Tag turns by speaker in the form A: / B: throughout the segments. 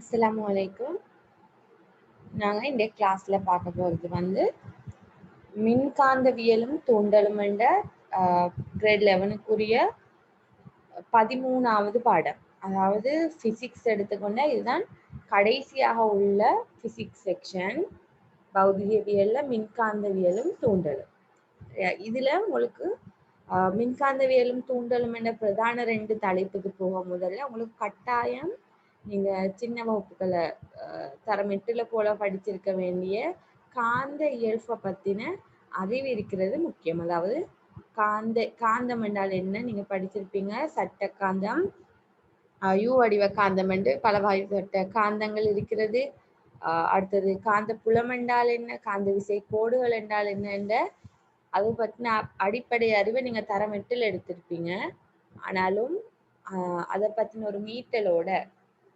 A: அஸ்ஸலாமு அலைக்கும். நாங்கள் இந்த கிளாஸில் பார்க்க போகிறது வந்து மின்காந்தவியலும் தூண்டலும் என்ற கிரேட் 11க்குரிய 13வது பாடம். அதாவது ஃபிசிக்ஸ் எடுத்துக்கொண்ட இதுதான் கடைசியாக உள்ள ஃபிசிக்ஸ் செக்ஷன். பௌதிகவியலில் மின்காந்தவியலும் தூண்டலும். இதில் உங்களுக்கு மின்காந்தவியலும் தூண்டலும் என்ற பிரதான 2 தலைப்புக்கு போக முதல்ல உங்களுக்கு கட்டாயம் நீங்கள் சின்ன வகுப்புகளை தரம் 8 போல படிச்சிருக்க வேண்டிய காந்த இயல்பை பற்றின அறிவு இருக்கிறது முக்கியம். அதாவது காந்தம் என்றால் என்ன நீங்கள் படிச்சிருப்பீங்க. சட்ட காந்தம், யூ வடிவ காந்தம் என்று பல வகைப்பட்ட காந்தங்கள் இருக்கிறது. அடுத்தது காந்த புலம் என்றால் என்ன, காந்த விசை கோடுகள் என்றால் என்ன என்ற அதை பற்றின அடிப்படை அறிவை நீங்கள் தரம் 8 எடுத்திருப்பீங்க. ஆனாலும் அதை பற்றின ஒரு மீட்டலோட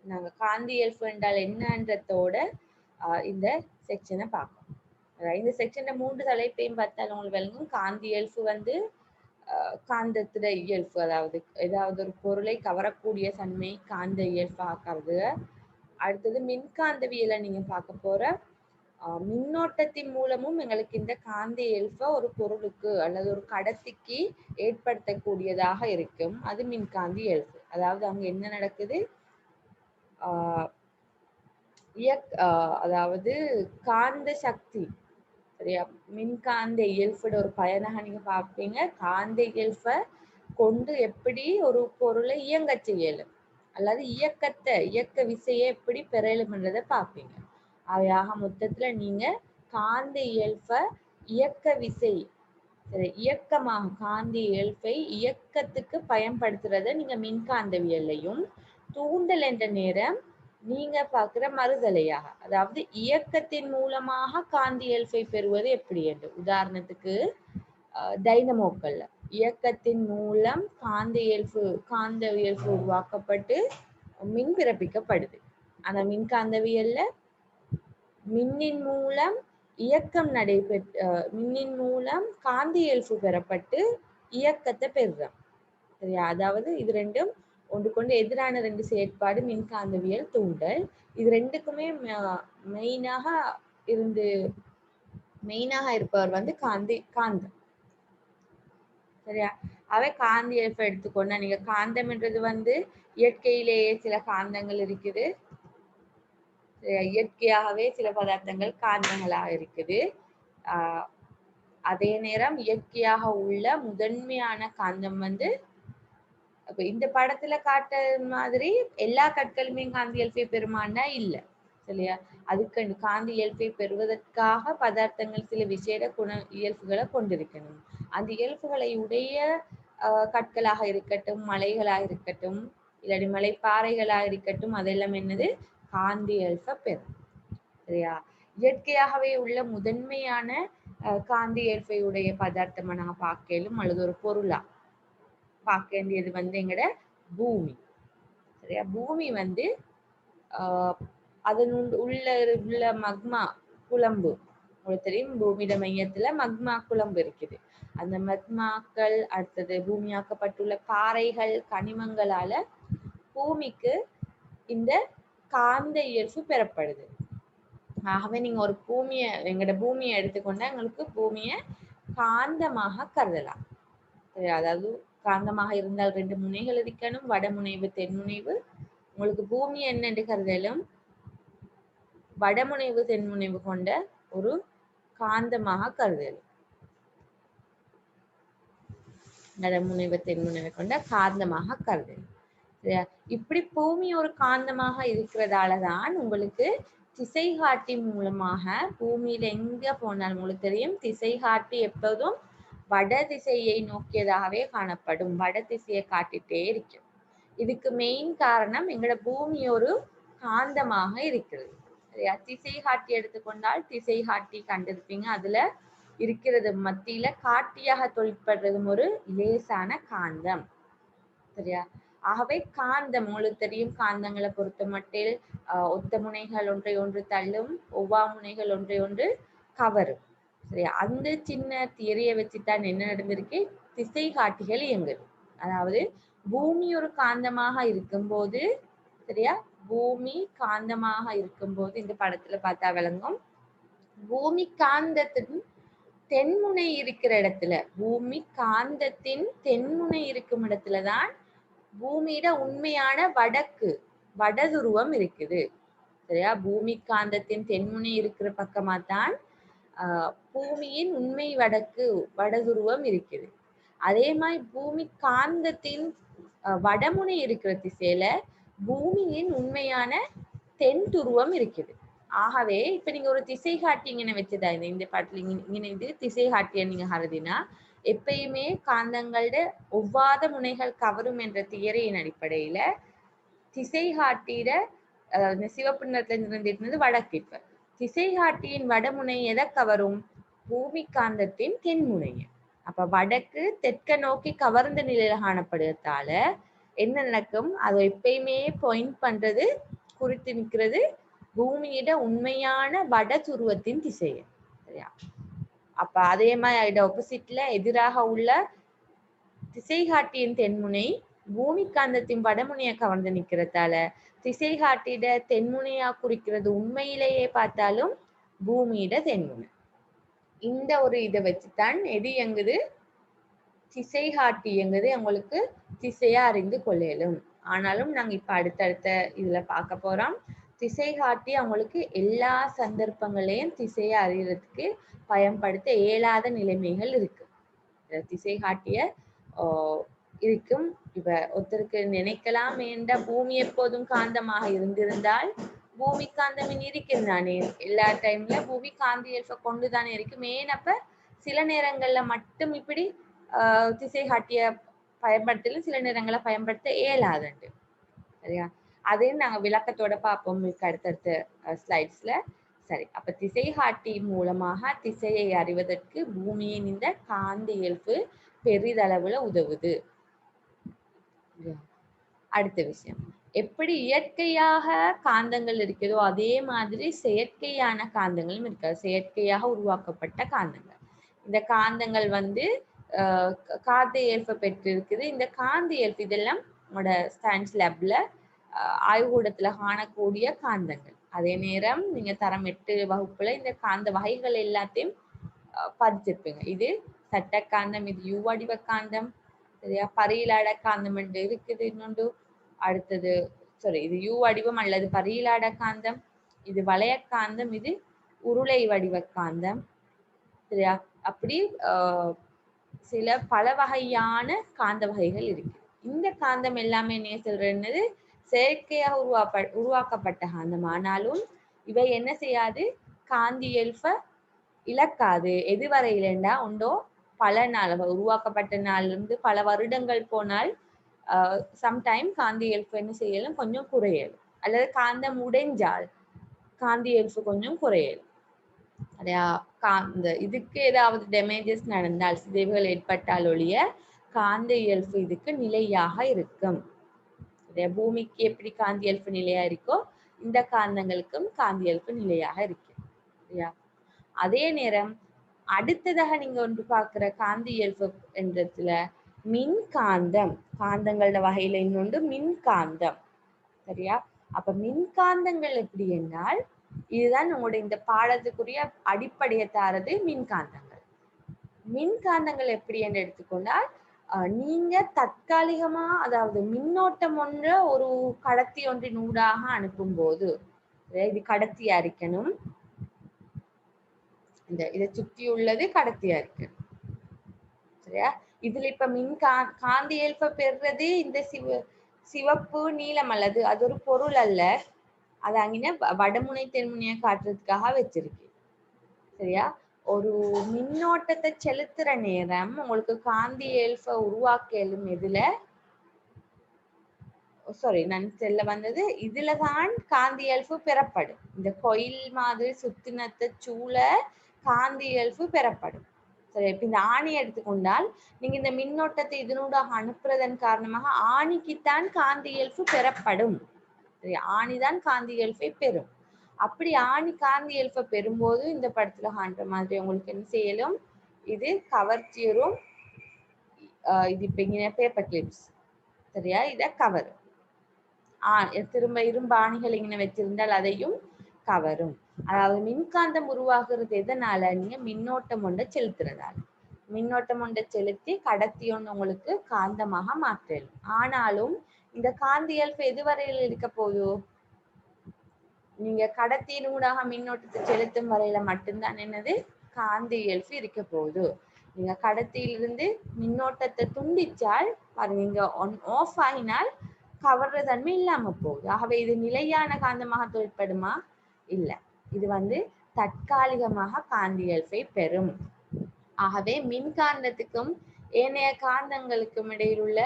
A: நாங்கள் காந்தியல்பு என்றால் என்னன்றதோட இந்த செக்ஷனை பார்ப்போம். இந்த செக்ஷன்ல 3 தலைப்பையும் பார்த்தால் உங்களுக்கு விளங்கும். காந்தியல்பு வந்து காந்தத்திட இயல்பு, அதாவது ஏதாவது ஒரு பொருளை கவரக்கூடிய தன்மை காந்த இயல்பாக்குறது. அடுத்தது மின்காந்தவியலை நீங்க பார்க்க போற மின்னோட்டத்தின் மூலமும் எங்களுக்கு இந்த காந்த இயல்பை ஒரு பொருளுக்கு அல்லது ஒரு கடத்திக்கு ஏற்படுத்தக்கூடியதாக இருக்கும். அது மின்காந்த இயல்பு. அதாவது அங்க என்ன நடக்குது, அதாவது காந்த சக்தி, சரியா, மின்காந்த இயல்போட ஒரு பயனாக நீங்க பார்ப்பீங்க. காந்த இயல்பை கொண்டு எப்படி ஒரு பொருளை இயங்க செய்யலும் அல்லது இயக்க விசையை எப்படி பெறலும்ன்றதை பார்ப்பீங்க. அவையாக மொத்தத்துல நீங்க காந்த இயல்பை இயக்க விசை, சரி, இயக்கமாக காந்த இயல்பை இயக்கத்துக்கு பயன்படுத்துறத நீங்க மின்காந்தவியல்லையும், தூண்டல் என்ற நேரம் நீங்க பார்க்குற மறுதலையாக, அதாவது இயக்கத்தின் மூலமாக காந்த இயல்பை பெறுவது எப்படி என்று. உதாரணத்துக்கு டைனமோக்கள்ல இயக்கத்தின் மூலம் காந்த இயல்பு உருவாக்கப்பட்டு மின் பிறப்பிக்கப்படுது. ஆனா மின்காந்தவியல்ல மின்னின் மூலம் இயக்கம் மின்னின் மூலம் காந்த இயல்பு பெறப்பட்டு இயக்கத்தை பெறுறோம், சரியா. அதாவது இது ரெண்டும் ஒன்றுக்கொண்டு எதிரான 2 செயற்பாடு மின்காந்தவியல், தூண்டல். இது ரெண்டுக்குமே மெயினாக இருப்பவர் வந்து காந்தம், சரியா. அவை காந்த இயல்பை எடுத்துக்கொண்டா நீங்க காந்தம் என்றது வந்து இயற்கையிலேயே சில காந்தங்கள் இருக்குது, இயற்கையாகவே சில பதார்த்தங்கள் காந்தங்களாக இருக்குது. அதே நேரம் இயற்கையாக உள்ள முதன்மையான காந்தம் வந்து அப்ப இந்த படத்துல காட்ட மாதிரி எல்லா கற்களுமே காந்த இயல்பை பெறுமானா இல்லை, சரியா. அதுக்கு காந்த இயல்பை பெறுவதற்காக பதார்த்தங்கள் சில விசேட இயல்புகளை கொண்டிருக்கணும். அந்த இயல்புகளை உடைய கற்களாக இருக்கட்டும், மலைகளாக இருக்கட்டும், இல்லாட்டி மலைப்பாறைகளாக இருக்கட்டும், அதெல்லாம் என்னது, காந்த இயல்பை பெறும், சரியா. இயற்கையாகவே உள்ள முதன்மையான காந்த இயல்பை உடைய பதார்த்தமா நாங்க பார்க்கலும் அல்லது ஒரு பொருளா பார்க்க வேண்டியது வந்து எங்கட பூமி, சரியா. பூமி வந்து அதன் உள்ள மக்மா குழம்பு, உங்களுக்கு தெரியும், பூமியிட மையத்துல மக்மா குழம்பு இருக்குது. அந்த மக்மாக்கள், அடுத்தது பூமியாக்கப்பட்டுள்ள பாறைகள், கனிமங்களால பூமிக்கு இந்த காந்த இயல்பு பெறப்படுது. ஆகவே நீங்க ஒரு எங்கட பூமியை எடுத்துக்கொண்டா எங்களுக்கு பூமியை காந்தமாக கருதலாம், சரி. அதாவது காந்தமாக இருந்தால் 2 முனைகள் இருக்கணும், வடமுனைவு தென்முனைவு. உங்களுக்கு பூமி என்னென்று கருதலும் வடமுனைவு தென்முனைவு கொண்ட ஒரு காந்தமாக கருதலும், வடமுனைவு தென்முனைவு கொண்ட காந்தமாக கருதலும், சரியா. இப்படி பூமி ஒரு காந்தமாக இருக்கிறதாலதான் உங்களுக்கு திசை காட்டி மூலமாக பூமியில எங்க போனாலும் உங்களுக்கு தெரியும், திசை காட்டி எப்போதும் வட திசையை நோக்கியதாகவே காணப்படும், வட திசையை காட்டிட்டே இருக்கும். இதுக்கு மெயின் காரணம் எங்களோட பூமி ஒரு காந்தமாக இருக்கிறது, சரியா. திசை காட்டி எடுத்துக்கொண்டால் திசை காட்டி கண்டிருப்பீங்க, அதுல இருக்கிறது மத்தியில காட்டியாக தொழிற்படுறதும் ஒரு லேசான காந்தம், சரியா. ஆகவே காந்தம் உங்களுக்கு தெரியும், காந்தங்களை பொறுத்த மட்டில் ஒத்த முனைகள் ஒன்றை ஒன்று தள்ளும், ஒவ்வா முனைகள் ஒன்றை ஒன்று கவரும், சரியா. அந்த சின்ன தியரியை வச்சுதான் என்ன நடந்திருக்கு, திசை காட்டிகள் இயங்குது. அதாவது பூமி ஒரு காந்தமாக இருக்கும்போது, சரியா, பூமி காந்தமாக இருக்கும்போது இந்த படத்துல பார்த்தா விளங்கும். பூமி காந்தத்தின் தென்முனை இருக்கிற இடத்துல, பூமி காந்தத்தின் தென்முனை இருக்கும் இடத்துலதான் பூமியிட உண்மையான வடதுருவம் இருக்குது. சரியா? பூமி காந்தத்தின் தென்முனை இருக்கிற பக்கமா தான் பூமியின் உண்மை வடதுருவம் இருக்குது. அதே மாதிரி பூமி காந்தத்தின் வடமுனை இருக்கிற திசையில பூமியின் உண்மையான தென் துருவம் இருக்குது. ஆகவே இப்ப நீங்க ஒரு திசை காட்டி இங்கே வச்சதா இந்த பாட்டுல இங்கே இது திசை காட்டிய நீங்க ஹரதினா எப்பயுமே காந்தங்களோட ஒவ்வாத முனைகள் கவரும் என்ற தியரியின் அடிப்படையில திசை காட்டிட சிவப்பு நிறத்துல இருந்தது வடக்கு. இப்ப திசை காட்டியின் வடமுனை எதை கவரும்? பூமி காந்தத்தின் தென்முனைய. அப்ப வடக்கு தெற்க நோக்கி கவர்ந்த நிலையில காணப்படுறதால என்ன நடக்கும்? அதை எப்பயுமே பாயிண்ட் பண்றது, குறித்து நிற்கிறது பூமியிட உண்மையான வட துருவத்தின் திசையை. சரியா? அப்ப அதே மாதிரி ஆப்போசிட்ல எதிராக உள்ள திசை காட்டியின் தென்முனை பூமி காந்தத்தின் வடமுனையை கவர்ந்து நிற்கிறதால திசை காட்டிட தென்முனையா குறிக்கிறது உண்மையிலேயே பார்த்தாலும் பூமியிட தென்முனை. இந்த ஒரு இதை வச்சுத்தான் எது எங்குது திசை காட்டி எங்குது உங்களுக்கு திசையா அறிந்து கொள்ளலும். ஆனாலும் நாங்க இப்ப அடுத்தடுத்த இதுல பார்க்க போறோம். திசை காட்டி அவங்களுக்கு எல்லா சந்தர்ப்பங்களையும் திசையை அறியறதுக்கு பயன்படுத்த இயலாத நிலைமைகள் இருக்கு. திசை காட்டிய இருக்கும். இப்ப ஒருத்தருக்கு நினைக்கலாம், என்ற பூமி எப்போதும் காந்தமாக இருந்திருந்தால் பூமி காந்தம் இருக்கிறதானே, எல்லா டைம்ல பூமி காந்தியல்ப கொண்டுதானே இருக்கு. மேன் அப்ப சில நேரங்கள்ல மட்டும் இப்படி திசை காட்டிய பயன்படுத்தலும் சில நேரங்களை பயன்படுத்த இயலாதுண்டு. சரியா? அதையும் நாங்க விளக்கத்தோட பார்ப்போம் அடுத்தடுத்த ஸ்லைட்ஸ்ல. சரி, அப்ப திசை காட்டி மூலமாக திசையை அறிவதற்கு பூமியின் இந்த காந்த இயல்பு பெரிதளவுல உதவுது. அடுத்த விஷயம், எப்படி இயற்கையாக காந்தங்கள் இருக்கிறதோ அதே மாதிரி செயற்கையான காந்தங்களும் இருக்காது. செயற்கையாக உருவாக்கப்பட்ட காந்தங்கள். இந்த காந்தங்கள் காந்த இயல்பை பெற்று இருக்குது. இந்த காந்த இயல்பு இதெல்லாம் உங்களோட சயின்ஸ் லேப்ல ஆய்வுகூடத்துல காணக்கூடிய காந்தங்கள். அதே நேரம் நீங்க தரம் 8 வகுப்புல இந்த காந்த வகைகள் எல்லாத்தையும் பதிச்சிருப்பீங்க. இது சட்ட காந்தம், இது யூ வடிவ காந்தம், சரியா? பரியிலாட காந்தம் என்று இருக்குது இன்னொன்று. அடுத்தது இது யூ வடிவம் அல்லது பரியிலாட காந்தம், இது வளைய காந்தம், இது உருளை வடிவ காந்தம், சரியா? அப்படி சில பல வகையான காந்த வகைகள் இருக்கு. இந்த காந்தம் எல்லாமே என்ன சொல்றது, செயற்கையாக உருவாக்கப்பட்ட காந்தம். ஆனாலும் இவை என்ன செய்யாது, காந்தியல்ப இழக்காது. எதுவரையிலண்டா உண்டோ பல நாள் உருவாக்கப்பட்ட நாள்ல இருந்து பல வருடங்கள் போனால் சம்டைம் காந்தியல்பு என்ன செய்யலும் கொஞ்சம் குறையலும், அல்லது காந்தம் உடைஞ்சால் காந்தியல்பு கொஞ்சம் குறையலும். அதையா இதுக்கு ஏதாவது டேமேஜஸ் நடந்தால், சிதைவுகள் ஏற்பட்டால் ஒழிய காந்த இயல்பு இதுக்கு நிலையாக இருக்கும். பூமிக்கு எப்படி காந்த இயல்பு நிலையா இருக்கோ இந்த காந்தங்களுக்கும் காந்த இயல்பு நிலையாக இருக்கு. சரியா? அதே நேரம் அடுத்ததாக நீங்க ஒன்று பார்க்கிற காந்த இயல்பு என்றதுல மின்காந்தம், காந்தங்களோட வகையில இன்னொன்று மின்காந்தம். சரியா? அப்ப மின்காந்தங்கள் எப்படி என்றால், இதுதான் உங்களுடைய இந்த பாடத்துக்குரிய அடிப்படையை தாரது மின்காந்தங்கள். மின்காந்தங்கள் எப்படி என்று எடுத்துக்கொண்டால், நீங்க தற்காலிகமா, அதாவது மின்னோட்டம் ஒன்று ஒரு கடத்தி ஒன்றின் ஊடாக அனுப்பும் போது, இது கடத்தியா இருக்கணும், இதை சுற்றி உள்ளது கடத்தியா இருக்கு. சரியா? இதுல இப்ப காந்தியல்ப பெறுறது இந்த சிவப்பு நீலம் அல்லது அது ஒரு பொருள் அல்ல, அது அங்கின வடமுனை தென்முனையை காட்டுறதுக்காக வச்சிருக்கு. சரியா? ஒரு மின்னோட்டத்தை செலுத்துற நேரம் உங்களுக்கு காந்தியல்ப உருவாக்கலும் எதுல, நான் செல்ல வந்தது இதுலதான் காந்தியல்பு பெறப்படும். இந்த கோயில் மாதிரி சுத்தினத்தை சூழ காந்தியல்பு பெறப்படும். சரி, இப்ப இந்த ஆணியை எடுத்துக்கொண்டால் நீங்க இந்த மின்னோட்டத்தை இதனூடாக அனுப்புறதன் காரணமாக ஆணிக்குத்தான் காந்தியல்பு பெறப்படும். சரி, ஆணிதான் காந்தியல்பை பெறும். அப்படி ஆணி காந்தியல்பை பெறும்போது இந்த படத்துல காண்ற மாதிரி உங்களுக்கு என்ன செய்யலும், இது கவர்ச்சியரும், இது இப்ப இங்க பேப்பர் கிளிப்ஸ், சரியா? இத கவர். திரும்ப இரும்பு ஆணிகள் இங்கே வச்சிருந்தால் அதையும் கவரும். அதாவது மின்காந்தம் உருவாகிறது எதனால? நீங்க மின்னோட்டம் ஒன்றை செலுத்துறதால. மின்னோட்டம் ஒன்றை செலுத்தி கடத்தி ஒன்று உங்களுக்கு காந்தமாக மாற்றலும். ஆனாலும் இந்த காந்தியல்பு எதுவரையில் இருக்க போதோ, நீங்க கடத்தியினூடாக மின்னோட்டத்தை செலுத்தும் வரையில மட்டும்தான் என்னது காந்தியல்பு இருக்க போகுது. நீங்க கடத்தியிலிருந்து மின்னோட்டத்தை துண்டிச்சால் நீங்க ஆஃப் ஆகினால் கவர்ற தன்மை இல்லாம போகுது. ஆகவே இது நிலையான காந்தமாக தொழிற்படுமா? இல்ல, இது தற்காலிகமாக காந்தியல்பை பெறும். ஆகவே மின்காந்தத்துக்கும் ஏனைய காந்தங்களுக்கும் இடையில் உள்ள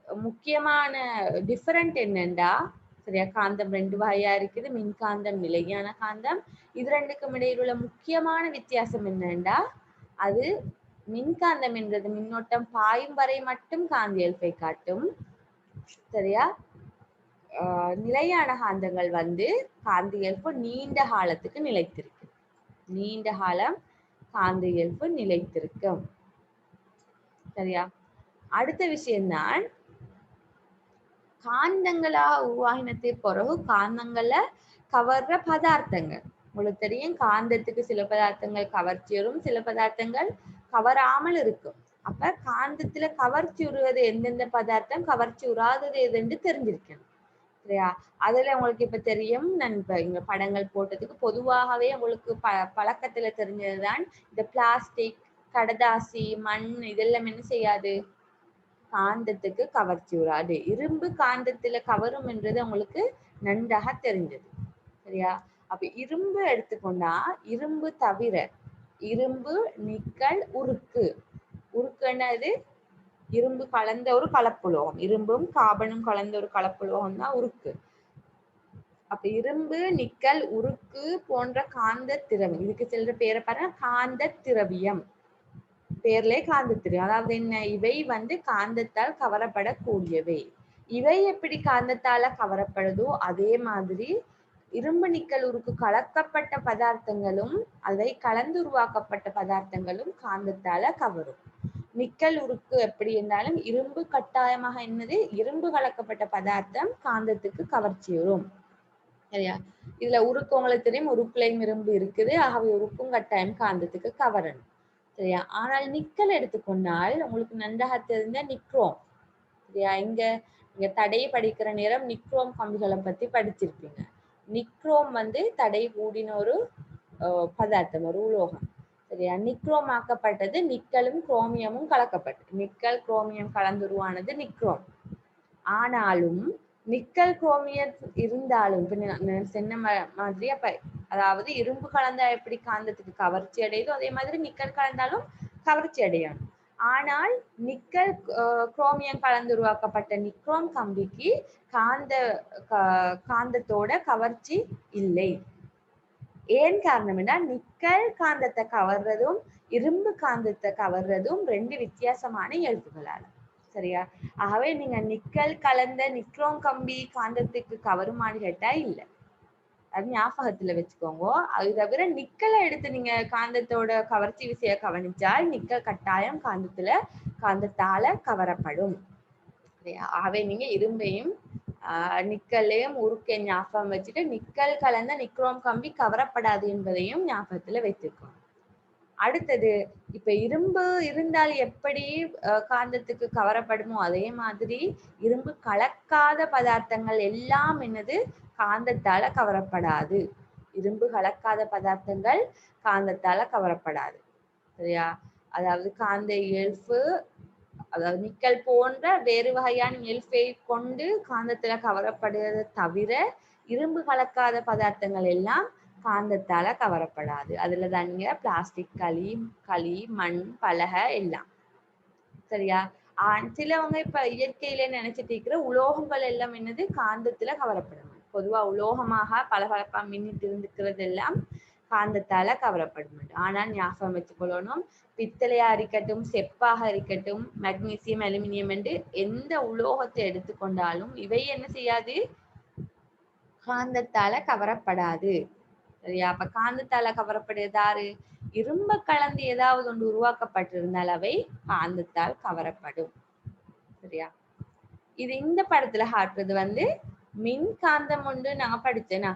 A: முக்கியமான டிஃபரண்ட் என்னண்டா, சரியா, காந்தம் 2 வகையா இருக்குது, மின்காந்தம், நிலையான காந்தம். இது ரெண்டுக்கும் இடையில் உள்ள முக்கியமான வித்தியாசம் என்னண்டா, அது மின்காந்தம் என்றது மின்னோட்டம் பாயும் வரை மட்டும் காந்தியல்பை காட்டும், சரியா. நிலையான காந்தங்கள் காந்தியல்பு நீண்ட காலத்துக்கு நிலைத்திருக்கு, நீண்ட காலம் காந்தியல்பு நிலைத்திருக்கும், சரியா. அடுத்த விஷயம்தான் காந்தங்களாக உருவாகினத்தை பிறகு காந்தங்கள கவர்ற பதார்த்தங்கள். உங்களுக்கு தெரியும், காந்தத்துக்கு சில பதார்த்தங்கள் கவர்ச்சி வரும், சில பதார்த்தங்கள் கவராமல் இருக்கும். அப்ப காந்தத்துல கவர்ச்சி உருவது எந்தெந்த பதார்த்தம், கவர்ச்சி உராதது எதுன்னு தெரிஞ்சிருக்கணும், சரியா. அதுல உங்களுக்கு இப்ப தெரியும், நான் இப்ப இங்க படங்கள் போட்டதுக்கு பொதுவாகவே உங்களுக்கு பழக்கத்துல தெரிஞ்சதுதான் இந்த பிளாஸ்டிக், கடதாசி, மண் இதெல்லாம் என்ன செய்யாது, காந்தத்துக்கு கவர்ச்சி உராது. இரும்பு காந்தத்துல கவரும் என்றது உங்களுக்கு நன்றாக தெரிஞ்சது, சரியா. அப்ப இரும்பு எடுத்துக்கொண்டா, இரும்பு தவிர இரும்பு, நிக்கல், உருக்கு. உருக்குன்னது இரும்பு கலந்த ஒரு கலப்புலோகம், இரும்பும் கார்பனும் கலந்த ஒரு கலப்புலோகம் தான் உருக்கு. அப்ப இரும்பு, நிக்கல், உருக்கு போன்ற காந்த திரவியம், இதுக்கு செல்ற பேரை பாருங்க, காந்த திரவியம். பேர்லே காந்த திரவியம். அதாவது என்ன, இவை காந்தத்தால் கவரப்படக்கூடியவை. இவை எப்படி காந்தத்தால கவரப்படுதோ அதே மாதிரி இரும்பு, நிக்கல், உருக்கு கலக்கப்பட்ட பதார்த்தங்களும் அதை கலந்து உருவாக்கப்பட்ட பதார்த்தங்களும் காந்தத்தால கவரும். நிக்கல், உருக்கு எப்படி இருந்தாலும் இரும்பு கட்டாயமாக என்னது, இரும்பு கலக்கப்பட்ட பதார்த்தம் காந்தத்துக்கு கவர்ச்சி வரும், சரியா. இதுல உருக்கு உங்களுக்கு தெரியும், உருக்குலையும் இரும்பு இருக்குது, ஆகவே உருக்கும் கட்டாயம் காந்தத்துக்கு கவரணும், சரியா. ஆனால் நிக்கல் எடுத்துக்கொண்டால் உங்களுக்கு நன்றாக தெரிந்த நிக்ரோம், சரியா. இங்க தடை படிக்கிற நேரம் நிக்ரோம் கம்பிகளை பத்தி படிச்சிருப்பீங்க. நிக்ரோம் தடை கூடின ஒரு பதார்த்தம், ஒரு உலோகம், சரியா. நிக்ரோம் ஆக்கப்பட்டது நிக்கலும் குரோமியமும் கலக்கப்பட்டது, நிக்கல் குரோமியம் கலந்துருவானது நிக்ரோம். ஆனாலும் நிக்கல் குரோமியம் இருந்தாலும் சொன்ன மாதிரி, அப்ப அதாவது இரும்பு கலந்தா எப்படி காந்தத்துக்கு கவர்ச்சி அடையுதோ அதே மாதிரி நிக்கல் கலந்தாலும் கவர்ச்சி அடையணும். ஆனால் நிக்கல் குரோமியம் கலந்து உருவாக்கப்பட்ட நிக்ரோம் கம்பிக்கு காந்தத்தோட கவர்ச்சி இல்லை. ஏன் காரணம் என்ன, நிக்கல் காந்தத்தை கவர்றதும் இரும்பு காந்தத்தை கவர்றதும் ரெண்டு வித்தியாசமான இயல்புகளால, சரியா. ஆகவே நீங்க நிக்கல் கலந்த நிக்ரோம் கம்பி காந்தத்துக்கு கவருமானு கேட்டா இல்லை, அது ஞாபகத்துல வச்சுக்கோங்க. அது தவிர நிக்கலை எடுத்து நீங்க காந்தத்தோட கவர்ச்சி விசைய கவனிச்சால் நிக்கல் கட்டாயம் காந்தத்தால கவரப்படும், சரியா. ஆகவே நீங்க இரும்பையும் நிக்கலையும் உருக்கை ஞாபகம் வச்சுட்டு நிக்கல் கலந்த நிக்ரோம் கம்பி கவரப்படாது என்பதையும் ஞாபகத்துல வைத்துக்கோங்க. அடுத்தது, இப்ப இரும்பு இருந்தால் எப்படி காந்தத்துக்கு கவரப்படுமோ அதே மாதிரி இரும்பு கலக்காத பதார்த்தங்கள் எல்லாம் என்னது காந்தத்தால கவரப்படாது. இரும்பு கலக்காத பதார்த்தங்கள் காந்தத்தால கவரப்படாது, சரியா. அதாவது காந்த இயல்பு, அதாவது நிக்கல் போன்ற வேறு வகையான இயல்பை கொண்டு காந்தத்துல கவரப்படுவதை தவிர இரும்பு கலக்காத பதார்த்தங்கள் எல்லாம் காந்தத்தால கவரப்படாது. அதுல தாங்க பிளாஸ்டிக், களி, மண், பலகை எல்லாம், சரியா. சிலவங்க இப்ப இயற்கையில நினைச்சிட்டு இருக்கிற உலோகங்கள் எல்லாம் என்னது காந்தத்துல கவரப்படும். பொதுவா உலோகமாக பளபளப்பா மின்னிட்டு இருந்துக்கிறது எல்லாம் காந்தத்தால கவரப்படும். ஆனால் ஞாபகம் வச்சுக்கொள்ளணும், பித்தளையா இருக்கட்டும், செப்பாக இருக்கட்டும், மெக்னீசியம், அலுமினியம் என்று எந்த உலோகத்தை எடுத்துக்கொண்டாலும் இவை என்ன செய்யாது, காந்தத்தால கவரப்படாது, சரியா. அப்ப காந்தத்தால கவரப்படுவதாரு, இரும்பு கலந்து ஏதாவது ஒன்று உருவாக்கப்பட்டிருந்தால் அவை காந்தத்தால் கவரப்படும், சரியா. இது இந்த படத்துல காட்டுறது மின்காந்தம் ஒன்று நாங்க படிச்சேனா.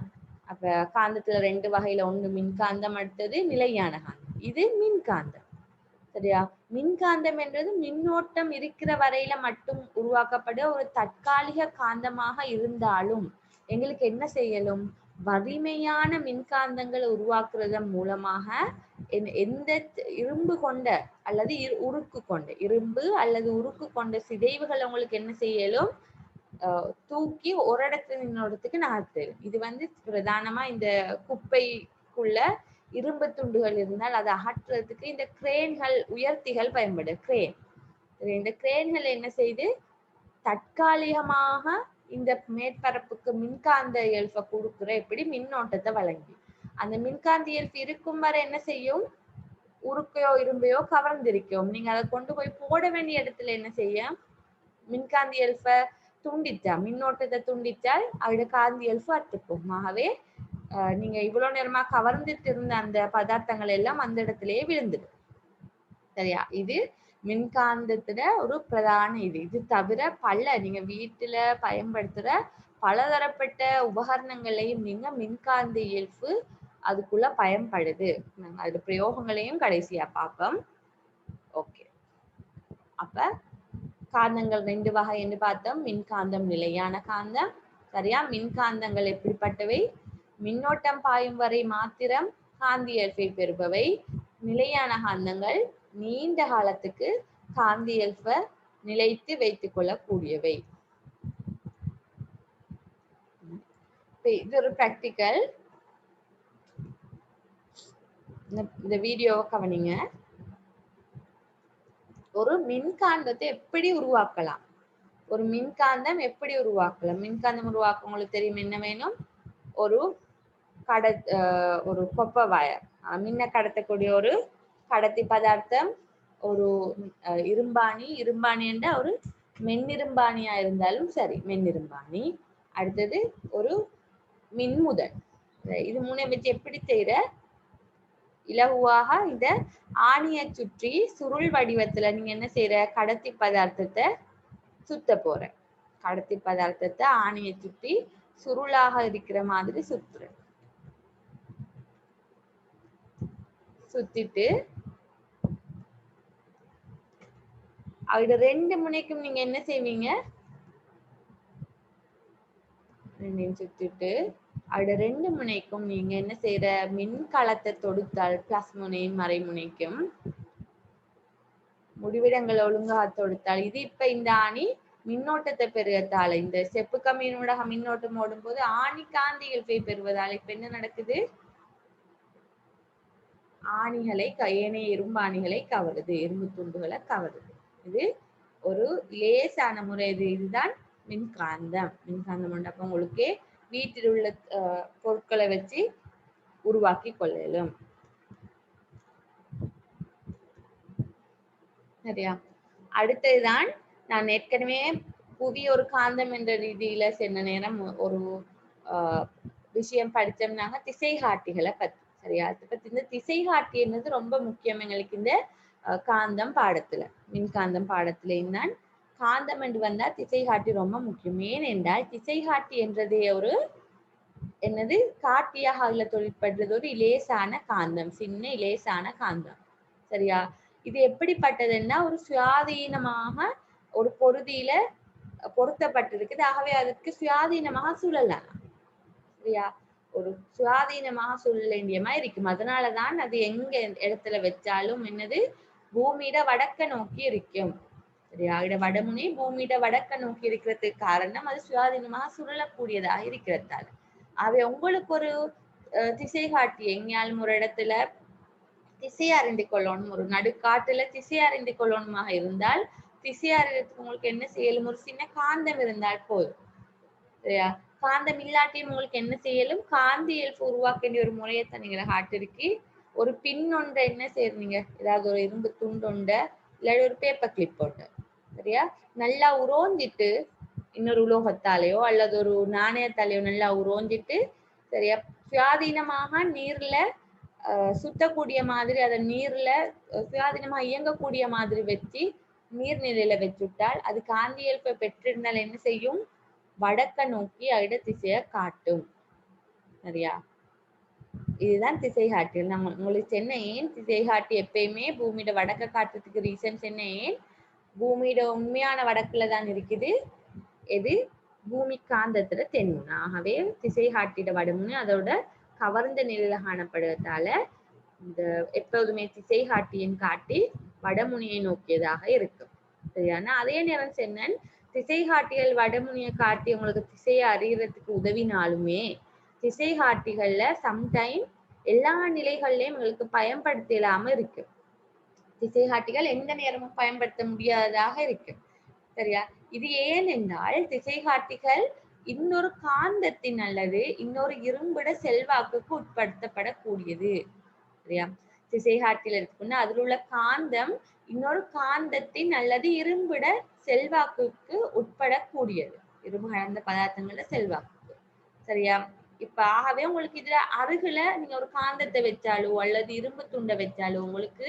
A: அப்ப காந்தத்துல 2 வகையில, ஒன்று மின்காந்தம், அடுத்தது நிலையான காந்தம். இது மின்காந்தம். சரியா? மின்காந்தம் என்றது மின்னோட்டம் இருக்கிற வரையில மட்டும் உருவாக்கப்பட ஒரு தற்காலிக காந்தமாக இருந்தாலும் எங்களுக்கு என்ன செய்யலும், வலிமையான மின்காந்தங்களை உருவாக்குறதன் மூலமாக எந்த இரும்பு கொண்ட அல்லது உருக்கு கொண்ட இரும்பு அல்லது உருக்கு கொண்ட சிதைவுகளை உங்களுக்கு என்ன செய்யலும், தூக்கி ஒரு இடத்துல இன்னொருத்துக்கு நகர்த்து. இது வந்து பிரதானமா இந்த குப்பைக்குள்ள இரும்பு துண்டுகள் இருந்தால் அதை அகற்றுறதுக்கு இந்த கிரேன்கள், உயர்த்திகள் பயன்படும். கிரேன், இந்த கிரேன்கள் என்ன செய்து தற்காலிகமாக இந்த மேற்பரப்புக்கு மின்காந்த இயல்பை கொடுக்குற எப்படி மின்னோட்டத்தை வழங்கி, அந்த மின்காந்த இயல்பு இருக்கும் வரை என்ன செய்யும், உருக்கையோ இரும்பையோ கவர்ந்திருக்கும். நீங்க அதை கொண்டு போய் போட வேண்டிய இடத்துல என்ன செய்ய, மின்காந்த இயல்பை துண்டித்தா, மின்னோட்டத்தை துண்டித்தால் அவருடைய காந்தி இயல்பு அற்றுப்போம். ஆகவே நீங்க இவ்வளவு நேரமா கவர்ந்துட்டு இருந்த அந்த பதார்த்தங்கள் எல்லாம் அந்த இடத்திலேயே விழுந்துடும். சரியா? இது மின்காந்தத்துல ஒரு பிரதான இது தவிர பல நீங்க வீட்டுல பயன்படுத்துற பலதரப்பட்ட உபகரணங்களையும் நீங்க மின்காந்த இயல்பு அதுக்குள்ள பயன்படுது. நாங்க அது பிரயோகங்களையும் கடைசியா பார்ப்போம். ஓகே, அப்ப காந்தங்கள் 2 வகை என்று பார்த்தோம். மின்காந்தம், நிலையான காந்தம். சரியா? மின்காந்தங்கள் எப்படிப்பட்டவை? மின்னோட்டம் பாயும் வரை மாத்திரம் காந்தியல்பை பெறுபவை. நிலையான காந்தங்கள் நீண்ட காலத்துக்கு காந்தியல்பை நிலைத்து வைத்துக் கொள்ளக்கூடியவை. இது ஒரு பிராக்டிக்கல். இந்த வீடியோவை கவனிங்க. ஒரு மின்காந்தத்தை எப்படி உருவாக்கலாம், ஒரு மின்காந்தம் எப்படி உருவாக்கலாம். மின்காந்தம் உருவாக்க உங்களுக்கு தெரியும் என்ன வேணும், ஒரு ஒரு கொப்பை வயர், மின்ன கடத்தக்கூடிய ஒரு கடத்தி பதார்த்தம், ஒரு இரும்பாணி, இரும்பாணி என்ற ஒரு மென்னிரும்பாணியா இருந்தாலும் சரி, மென்னிரும்பாணி. அடுத்தது ஒரு மின்முதல். இது மூணை வச்சு எப்படி செய்யற, இலகுவாக இந்த ஆணியை சுற்றி சுருள் வடிவத்துல நீங்க என்ன செய்யற, கடத்தி பதார்த்தத்தை சுத்த போற. கடத்தி பதார்த்தத்தை ஆணியை சுற்றி சுருளாக இருக்கிற மாதிரி சுத்துற. சுத்திட்டு அவட 2 முனைக்கும் நீங்க என்ன செய்வீங்க, சுத்திட்டு அவட 2 முனைக்கும் நீங்க என்ன செய்யற, மின்கலத்தை தொடுத்தால் பிளஸ் முனையும் மறைமுனைக்கும் முடிவிடங்களை ஒழுங்காக தொடுத்தால், இது இப்ப இந்த ஆணி மின்னோட்டத்தை பெறுவதால, இந்த செப்பு கம்பியினூடாக மின்னோட்டம் ஓடும் போது ஆணி காந்தி இயல்பை பெறுவதால் இப்ப என்ன நடக்குது, ஆணிகளை ஏனைய இரும்பு ஆணிகளை கவருது, இரும்பு துண்டுகளை கவருது. இது ஒரு லேசான முறை. இதுதான் மின்காந்தம். மின்காந்தம் அப்ப உங்களுக்கு வீட்டில் உள்ள பொருட்களை வச்சு உருவாக்கி கொள்ளலும். சரியா? அடுத்ததுதான் நான் ஏற்கனவே புதிய ஒரு காந்தம் என்ற ரீதியில சென்ற நேரம் ஒரு விஷயம் படிச்சோம்னாங்க, திசைகாட்டிகளை பத்தி. சரியா? அதை பத்தி இந்த திசைகாட்டி என்னது ரொம்ப முக்கியம் எங்களுக்கு இந்த காந்தம் பாடத்துல, மின்காந்தம் பாடத்திலேயும் தான் காந்தம் என்று வந்தா திசைகாட்டி ரொம்ப முக்கியம். ஏனென்றால் திசைகாட்டி என்றதே ஒரு என்னது, காட்டியாக அதுல தொழிற்படுறது ஒரு இலேசான காந்தம், சின்ன இலேசான காந்தம். சரியா? இது எப்படிப்பட்டதுன்னா ஒரு சுயாதீனமாக ஒரு பொருதியில பொருத்தப்பட்டிருக்குது. ஆகவே அதற்கு சுயாதீனமாக சுழலாம். சரியா? ஒரு சுயாதீனமாக சுழல வேண்டியமா இருக்கும். அதனாலதான் அது எங்க இடத்துல வச்சாலும் என்னது, பூமியிட வடக்க நோக்கி இருக்கும். சரியா? வடமுனை பூமியிட வடக்க நோக்கி இருக்கிறதுக்கு காரணம் அது சுயாதீனமாக சுழலக்கூடியதாக இருக்கிறதால. அவை உங்களுக்கு ஒரு திசை காட்டி எங்கேயாலும் ஒரு இடத்துல திசை அறிந்து கொள்ளணும், ஒரு நடுக்காட்டுல திசை அறிந்து கொள்ளணுமாக இருந்தால் திசை அறிறதுக்கு உங்களுக்கு என்ன செய்யலும், ஒரு சின்ன காந்தம் இருந்தால் போதும். சரியா? காந்தம் இல்லாட்டியும் உங்களுக்கு என்ன செய்யலும், காந்தி இயல்பு உருவாக்க வேண்டிய ஒரு முறையத்தான் நீங்க காட்டிருக்கி. ஒரு பின் ஒன்றை என்ன செய்யறீங்க, ஏதாவது ஒரு இரும்பு துண்டு ஒன்றை இல்லாட்டி ஒரு பேப்பர் கிளிப் போட்டு, சரியா, நல்லா உரோஞ்சிட்டு இன்னொரு உலோகத்தாலேயோ அல்லது ஒரு நாணயத்தாலேயோ நல்லா உரோஞ்சிட்டு, சரியா, சுயாதீனமாக நீர்ல சுத்தக்கூடிய மாதிரி, அதை நீர்ல சுயாதீனமா இயங்கக்கூடிய மாதிரி வச்சு நீர்நிலையில வச்சுட்டால் அது காந்தி இயல்பை பெற்றிருந்தால் என்ன செய்யும், வடக்க நோக்கி அதோட திசையை காட்டும். சரியா? இதுதான் திசை காட்டி. நம்ம உங்களுக்கு என்ன ஏன் திசை காட்டி எப்பயுமே பூமியோட வடக்க காட்டுறதுக்கு ரீசன்ஸ் என்ன? ஏன் பூமியோட உண்மையான வடக்குல தான் இருக்குது எது? பூமி காந்தத்துல தென்முனை. ஆகவே திசை காட்டிட வடமுனை அதோட கவர்ந்த நிலையில காணப்படுவதால இந்த எப்போதுமே திசை காட்டியின் காட்டி வடமுனையை நோக்கியதாக இருக்கும். சரியான? அதே நேரம் சென்னன் திசை காட்டிகள் வடமுனையை காட்டி உங்களுக்கு திசையை அறியறதுக்கு உதவினாலுமே திசை காட்டிகள்ல சம்டைம் எல்லா நிலைகள்லயும் உங்களுக்கு பயன்படுத்தலாம இருக்கு. திசை காட்டிகள் எந்த நேரமும் பயன்படுத்த முடியாததாக இருக்கு. சரியா? இது ஏன் என்றால் திசை காட்டிகள் இன்னொரு காந்தத்தின் அல்லது இன்னொரு இரும்பிட செல்வாக்குக்கு உட்படுத்தப்படக்கூடியது. சரியா? திசை காட்டில இருக்குன்னா அதில் உள்ள காந்தம் இன்னொரு காந்தத்தின் அல்லது இரும்பிட செல்வாக்குக்கு உட்படக்கூடியது. இரும்பு கலந்த பதார்த்தங்கள செல்வாக்கு. சரியா? இப்ப ஆகவே உங்களுக்கு இதுல அருகில நீங்க ஒரு காந்தத்தை வச்சாலோ அல்லது இரும்பு துண்டை வச்சாலோ உங்களுக்கு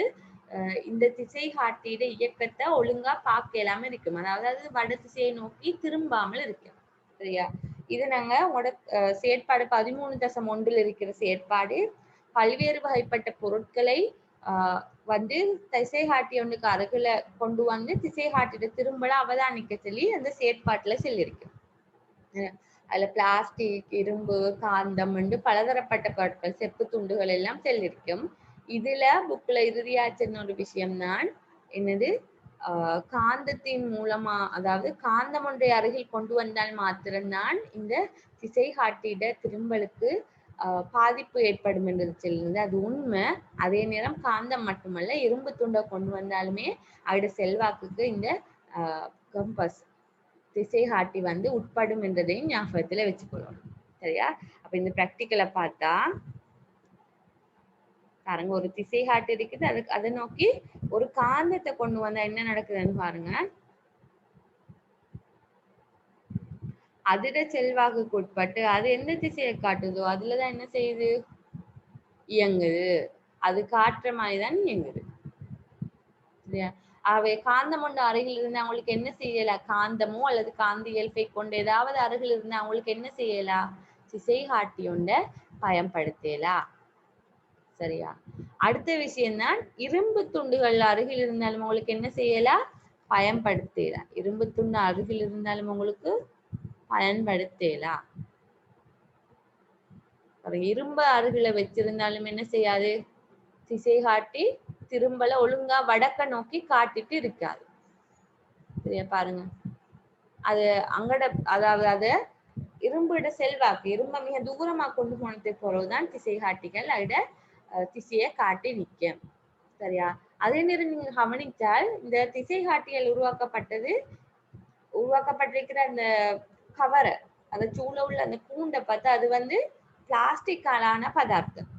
A: இந்த திசை காட்டிட இயக்கத்தை ஒழுங்கா பார்க்கலாம இருக்கும். அதாவது வட திசையை நோக்கி திரும்பாமல் இருக்கு. சரியா? இது நாங்க உங்களோட செயற்பாடு 13.1 இருக்கிற செயற்பாடு பல்வேறு வகைப்பட்ட பொருட்களை வந்து திசை காட்டி ஒன்றுக்கு அருகில கொண்டு வந்து திசை காட்டிட திரும்பல அவதானிக்க சொல்லி அந்த செயற்பாட்டுல சொல்லியிருக்கு. அதுல பிளாஸ்டிக், இரும்பு, காந்தம் என்று பலதரப்பட்ட பொருட்கள், செப்பு துண்டுகள் எல்லாம் சொல்லியிருக்கும். இதுல புக்ல இறுதியா சொன்ன ஒரு விஷயம்தான் என்னது, காந்தத்தின் மூலமா, அதாவது காந்தம் ஒன்றை அருகில் கொண்டு வந்தால் மாத்திரம்தான் இந்த திசை காட்டிட திரும்பலுக்கு பாதிப்பு ஏற்படும் என்று சொல்லுது. அது உண்மை. அதே நேரம் காந்தம் மட்டுமல்ல, இரும்பு துண்டை கொண்டு வந்தாலுமே அதோட செல்வாக்குக்கு இந்த கம்பஸ் திசை காட்டி வந்து உட்படும் என்றதையும் ஞாபகத்துல வச்சுக்கொள்ளணும். சரியா? அப்ப இந்த பிராக்டிக்கலை பார்த்தா பாருங்க, ஒரு திசை காட்டி இருக்குது, அதுக்கு அதை நோக்கி ஒரு காந்தத்தை கொண்டு வந்தா என்ன நடக்குதுன்னு பாருங்க. அதிட செல்வாக்குக்கு உட்பட்டு அது எந்த திசையை காட்டுதோ அதுலதான் என்ன செய்யுது? இயங்குது. அது காட்டுற மாதிரிதான் இயங்குது. சரியா? ஆகவே காந்தம் ஒன்று அருகில் இருந்து அவங்களுக்கு என்ன செய்யலாம்? காந்தமோ அல்லது காந்த இயல்பை கொண்டு ஏதாவது அருகில் இருந்து அவங்களுக்கு என்ன செய்யலாம்? திசை காட்டி ஒண்ட பயன்படுத்தலாம். சரியா? அடுத்த விஷயம்தான் இரும்பு துண்டுகள் அருகில் இருந்தாலும் உங்களுக்கு என்ன செய்யலாம்? பயன்படுத்தலாம். இரும்பு துண்டு அருகில் இருந்தாலும் உங்களுக்கு பயன்படுத்தலாம். இரும்பு அருகில வச்சிருந்தாலும் என்ன செய்யாது? திசை காட்டி திரும்பல ஒழுங்கா வடக்க நோக்கி காட்டிட்டு இருக்காது. சரியா? பாருங்க, அது அங்கட, அதாவது அத இரும்புட செல்வாக்கு, இரும்ப மிக தூரமா கொண்டு போனது போறதுதான் திசை காட்டிகள் அதோட திசையை காட்டி நிற்கும். சரியா? அதே நேரம் நீங்க கவனித்தால் இந்த திசை காட்டிகள் உருவாக்கப்பட்டிருக்கிற அந்த கவரை, அந்த சூழ உள்ள அந்த கூண்டை பார்த்தா அது வந்து பிளாஸ்டிக்காலான பதார்த்தம்.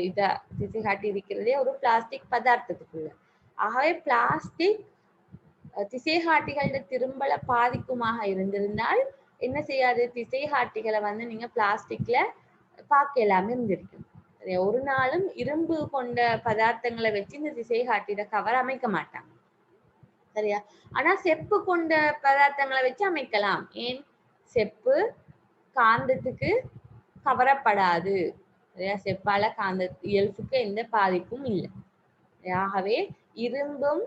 A: இத திசை காட்டி இருக்கிறதே ஒரு பிளாஸ்டிக் பதார்த்தத்துக்குள்ள. ஆகவே பிளாஸ்டிக் திசை காட்டிகளோட திரும்பல பாதிக்குமாக இருந்திருந்தால் என்ன செய்யாது? திசை காட்டிகளை வந்து நீங்க பிளாஸ்டிக்ல பார்க்க எல்லாமே இருந்திருக்கும். ஒரு நாளும் இரும்பு கொண்ட பதார்த்தங்களை வச்சு இந்த திசை காட்டிட கவர் அமைக்க மாட்டாங்க. சரியா? ஆனா செப்பு கொண்ட பதார்த்தங்களை வச்சு அமைக்கலாம். ஏன்? செப்பு காந்தத்துக்கு கவரப்படாது. சரியா? செப்பால காந்த இயல்புக்கு எந்த பாதிப்பும் இல்லை. ஆகவே இரும்பும்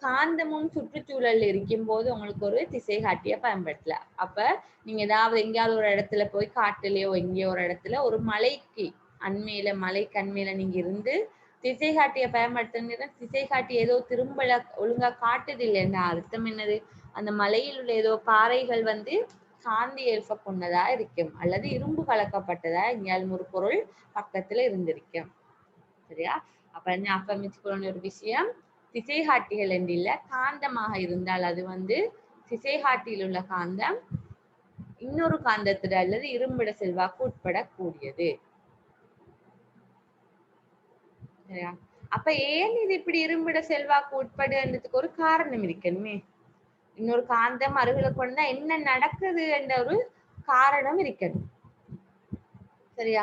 A: காந்தமும் சுற்றுச்சூழல் இருக்கும் போது உங்களுக்கு ஒரு திசை காட்டிய பயன்படுத்தலாம். அப்ப நீங்க ஏதாவது எங்கேயாவது ஒரு இடத்துல போய் காட்டுலயோ எங்கேயோ ஒரு இடத்துல ஒரு மலைக்கு அண்மையில நீங்க இருந்து திசை காட்டிய பயன்படுத்த திசை காட்டி ஏதோ திரும்பல ஒழுங்கா காட்டுது இல்லைன்னா அர்த்தம் என்னது? அந்த மலையில் உள்ள ஏதோ பாறைகள் வந்து காந்தி இயல்பை கொண்டதா இருக்கும், அல்லது இரும்பு கலக்கப்பட்டதா எங்கேயாலும் ஒரு பொருள் பக்கத்துல இருந்திருக்கும். சரியா? அப்ப ஞாபகம் வச்சுக்கொள்ள ஒரு விஷயம், திசை காட்டிகள் என்று இல்ல, காந்தமாக இருந்தால் அது வந்து திசை காட்டியில் உள்ள காந்தம் இன்னொரு காந்தத்திட அல்லது இரும்பிட செல்வாக்கு உட்படக்கூடியது. சரியா? அப்ப ஏன் இது இப்படி இரும்பிட செல்வாக்கு உட்படுன்றதுக்கு ஒரு காரணம் இருக்கணுமே. இன்னொரு காந்தம் அருகில கொண்டா என்ன நடக்குது என்ற ஒரு காரணம் இருக்கணும். சரியா?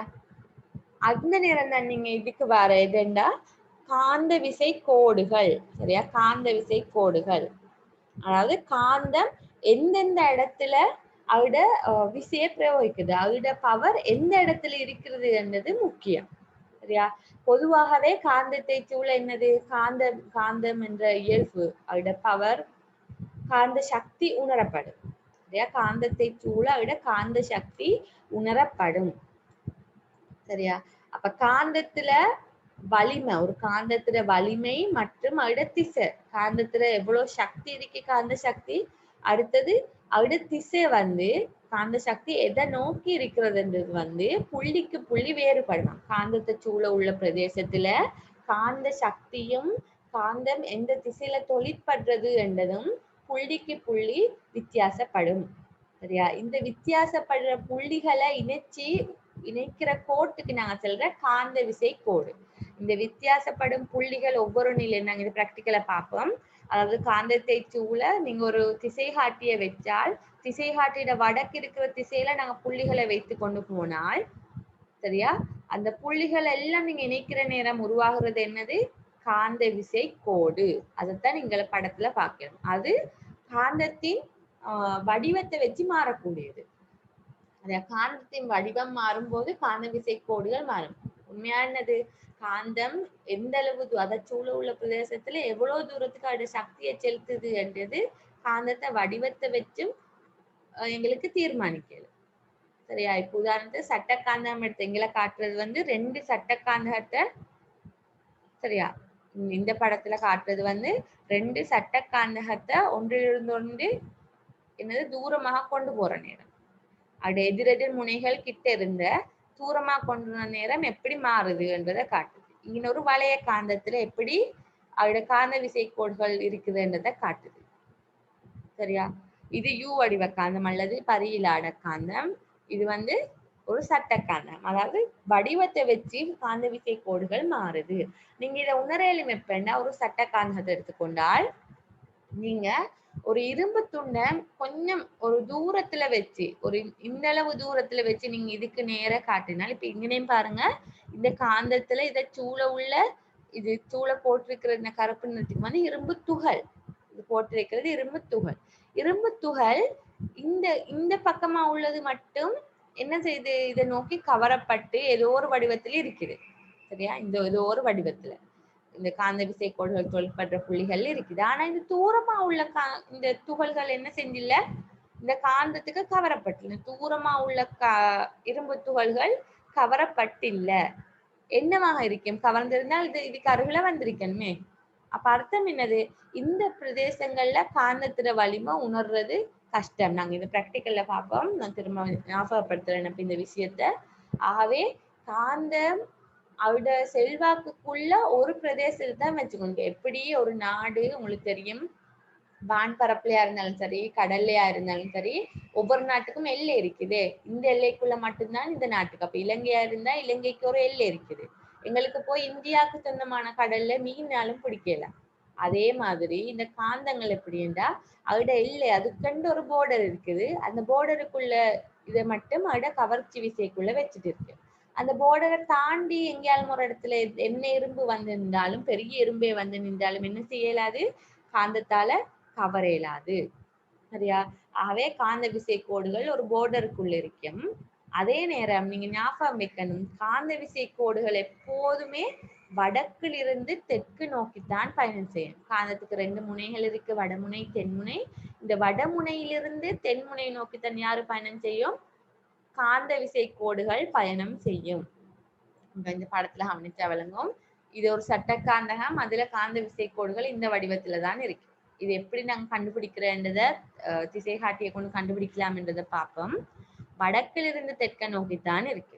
A: அந்த நேரம் தான் நீங்க இதுக்கு வர எதுண்டா காந்த விசை கோடுகள். சரியா? காந்த விசை கோடுகள், அதாவது காந்தம் எந்தெந்த இடத்துல அதோட விசைய பிரயோகிக்குது. அதோட பவர் எந்த இடத்துல இருக்கிறது என்றது முக்கியம். சரியா? பொதுவாகவே காந்தத்தை சூழ என்னது காந்தம் என்ற இயல்பு அதோட பவர் காந்த சக்தி உணரப்படும். சரியா? காந்தத்தை சூழ அதோட காந்த சக்தி உணரப்படும். சரியா? அப்ப காந்தத்துல வலிமை, ஒரு காந்தத்துல வலிமை மற்றும் அதோட திசை, காந்தத்துல எவ்வளவு சக்தி இருக்கு, காந்த சக்தி, அடுத்தது அதோட திசை காந்த சக்தி எதை நோக்கி இருக்கிறதுன்றது புள்ளிக்கு புள்ளி வேறுபடலாம். காந்தத்தை சூழ உள்ள பிரதேசத்துல காந்த சக்தியும் காந்தம் எந்த திசையில தொழிற்படுறது என்றதும் புள்ளிக்கு புள்ளி வித்தியாசப்படும். சரியா? இந்த வித்தியாசப்படுற புள்ளிகளை இணைக்கிற கோட்டுக்கு நாங்க சொல்ற காந்த விசை கோடு. இந்த வித்தியாசப்படும் புள்ளிகள் ஒவ்வொரு நிலை நாங்க இது பிராக்டிக்கலா பார்ப்போம். அதாவது காந்தத்தை சூழ நீங்க ஒரு திசை காட்டிய வச்சால் திசை காட்டிட வடக்கு இருக்கிற திசையில நாங்க புள்ளிகளை வைத்து கொண்டு போனால், சரியா, அந்த புள்ளிகள் எல்லாம் நீங்க இணைக்கிற நேரம் உருவாகிறது என்னது? காந்த விசை கோடு. அதைத்தான் நீங்க படத்துல பார்க்கணும். அது காந்தத்தின் வடிவத்தை வச்சு மாறக்கூடியது. காந்தத்தின் வடிவம் மாறும்போது காந்த விசை கோடுகள் மாறும். உண்மையானது காந்தம் எந்த அளவு அதை சூழ உள்ள பிரதேசத்துல எவ்வளவு தூரத்துக்கு அதோட சக்தியை செலுத்துது என்றது காந்தத்தை வடிவத்தை வச்சும் எங்களுக்கு தீர்மானிக்கல. சரியா? இப்ப உதாரணத்துக்கு சட்டக்காந்தம் எடுத்து எங்களை காட்டுறது 2 சட்டக்காந்தத்தை, சரியா, இந்த படத்துல காட்டுறது 2 சட்டக்காந்தகத்தை ஒன்றிலிருந்து ஒன்று என்னது தூரமாக கொண்டு போற நேரம், அது எதிரெதிர் முனைகள் கிட்ட இருந்த தூரமா கொண்டு நேரம் எப்படி மாறுது என்பதை காட்டுது. இன்னொரு வளைய காந்தத்துல எப்படி அதோட காந்த விசை கோடுகள் இருக்குதுன்றதை காட்டுது. சரியா? இது யூ வடிவ காந்தம் அல்லது பரியிலாட காந்தம். இது ஒரு சட்ட காந்தம். அதாவது வடிவத்தை வச்சு காந்த விசை கோடுகள் மாறுது. நீங்க இதை உணரலும் எப்படின்னா, ஒரு சட்ட காந்தத்தை எடுத்துக்கொண்டால் நீங்க ஒரு இரும்பு துண்டை கொஞ்சம் ஒரு தூரத்துல வச்சு, ஒரு இந்த அளவு தூரத்துல வச்சு நீங்க இதுக்கு நேர காட்டினால், இப்ப இங்கனையும் பாருங்க, இந்த காந்தத்துல இதை சூழ உள்ள இது சூழ போட்டிருக்கிற இந்த கருப்பு நிறத்துக்கு இரும்பு துகள், இது போட்டிருக்கிறது இரும்பு துகள். இரும்பு துகள் இந்த பக்கமா உள்ளது மட்டும் என்ன செய்யுது? இதை நோக்கி கவரப்பட்டு ஏதோ ஒரு வடிவத்துல இருக்குது. சரியா? ஏதோ ஒரு வடிவத்துல இந்த காந்த விசை கோடுகள் தொழிற்படுற புள்ளிகள் இருக்குது. ஆனா இந்த தூரமா உள்ள இந்த துகள்கள் என்ன செஞ்சில்ல? இந்த காந்தத்துக்கு கவரப்பட்டில்ல. தூரமா உள்ள இரும்பு துகள்கள் கவரப்பட்டில்ல. என்னவாக இருக்கும்? கவர்ந்திருந்தால் இதுக்கு அருகில வந்திருக்கணுமே. அப்ப அர்த்தம் என்னது? இந்த பிரதேசங்கள்ல காந்தத்திர வலிமை உணர்றது கஷ்டம். நாங்க இந்த பிராக்டிக்கல்ல பார்ப்போம். நான் திரும்ப ஞாபகப்படுத்துறேன் இந்த விஷயத்த. ஆகவே காந்தம் அவட செல்வாக்குக்குள்ள ஒரு பிரதேசத்தை தான் வச்சுக்கோங்க. எப்படி ஒரு நாடு உங்களுக்கு தெரியும், வான்பரப்புலையா இருந்தாலும் சரி, கடல்லையா இருந்தாலும் சரி, ஒவ்வொரு நாட்டுக்கும் எல்லை இருக்குது. இந்த எல்லைக்குள்ள மட்டும்தான் இந்த நாட்டுக்கு. அப்ப இலங்கையா இருந்தா இலங்கைக்கு ஒரு எல்லை இருக்குது. எங்களுக்கு போய் இந்தியாவுக்கு சொந்தமான கடல்ல மீனாலும் பிடிக்கல. அதே மாதிரி இந்த காந்தங்கள் எப்படின்னா அதோட எல்லை, அதுக்கண்டு ஒரு போர்டர் இருக்குது. அந்த போர்டருக்குள்ள இதை மட்டும் அதோட கவர்ச்சி விசைக்குள்ள வச்சுட்டு இருக்கு. அந்த போர்டரை தாண்டி எங்கேயாலும் ஒரு இடத்துல என்ன இரும்பு நின்றாலும், பெரிய இரும்பே நின்றாலும் என்ன செய்யலாது? காந்தத்தால கவர இயலாது. சரியா? ஆகவே காந்த விசை கோடுகள் ஒரு போர்டருக்குள்ள இருக்கும். அதே நேரம் நீங்க ஞாபகம் வைக்கணும், காந்த விசை கோடுகள் எப்போதுமே வடக்கில் இருந்து தெற்கு நோக்கித்தான் பயணம் செய்யும். காந்தத்துக்கு 2 முனைகள் இருக்கு, வடமுனை தென்முனை. இந்த வடமுனையிலிருந்து தென்முனை நோக்கித்தான் யாரு பயணம் செய்யும்? காந்த விசை கோடுகள் பயணம் செய்யும். இந்த படத்துல கவனிச்சா விளங்கும். இது ஒரு சட்ட காந்தகம், அதுல காந்த விசை கோடுகள் இந்த வடிவத்துல தான் இருக்கு. இது எப்படி நாங்க கண்டுபிடிக்கிறேன்றத திசை காட்டியை கொண்டு கண்டுபிடிக்கலாம் என்றதை பார்ப்போம். வடக்கிலிருந்து தெற்க நோக்கித்தான் இருக்கு.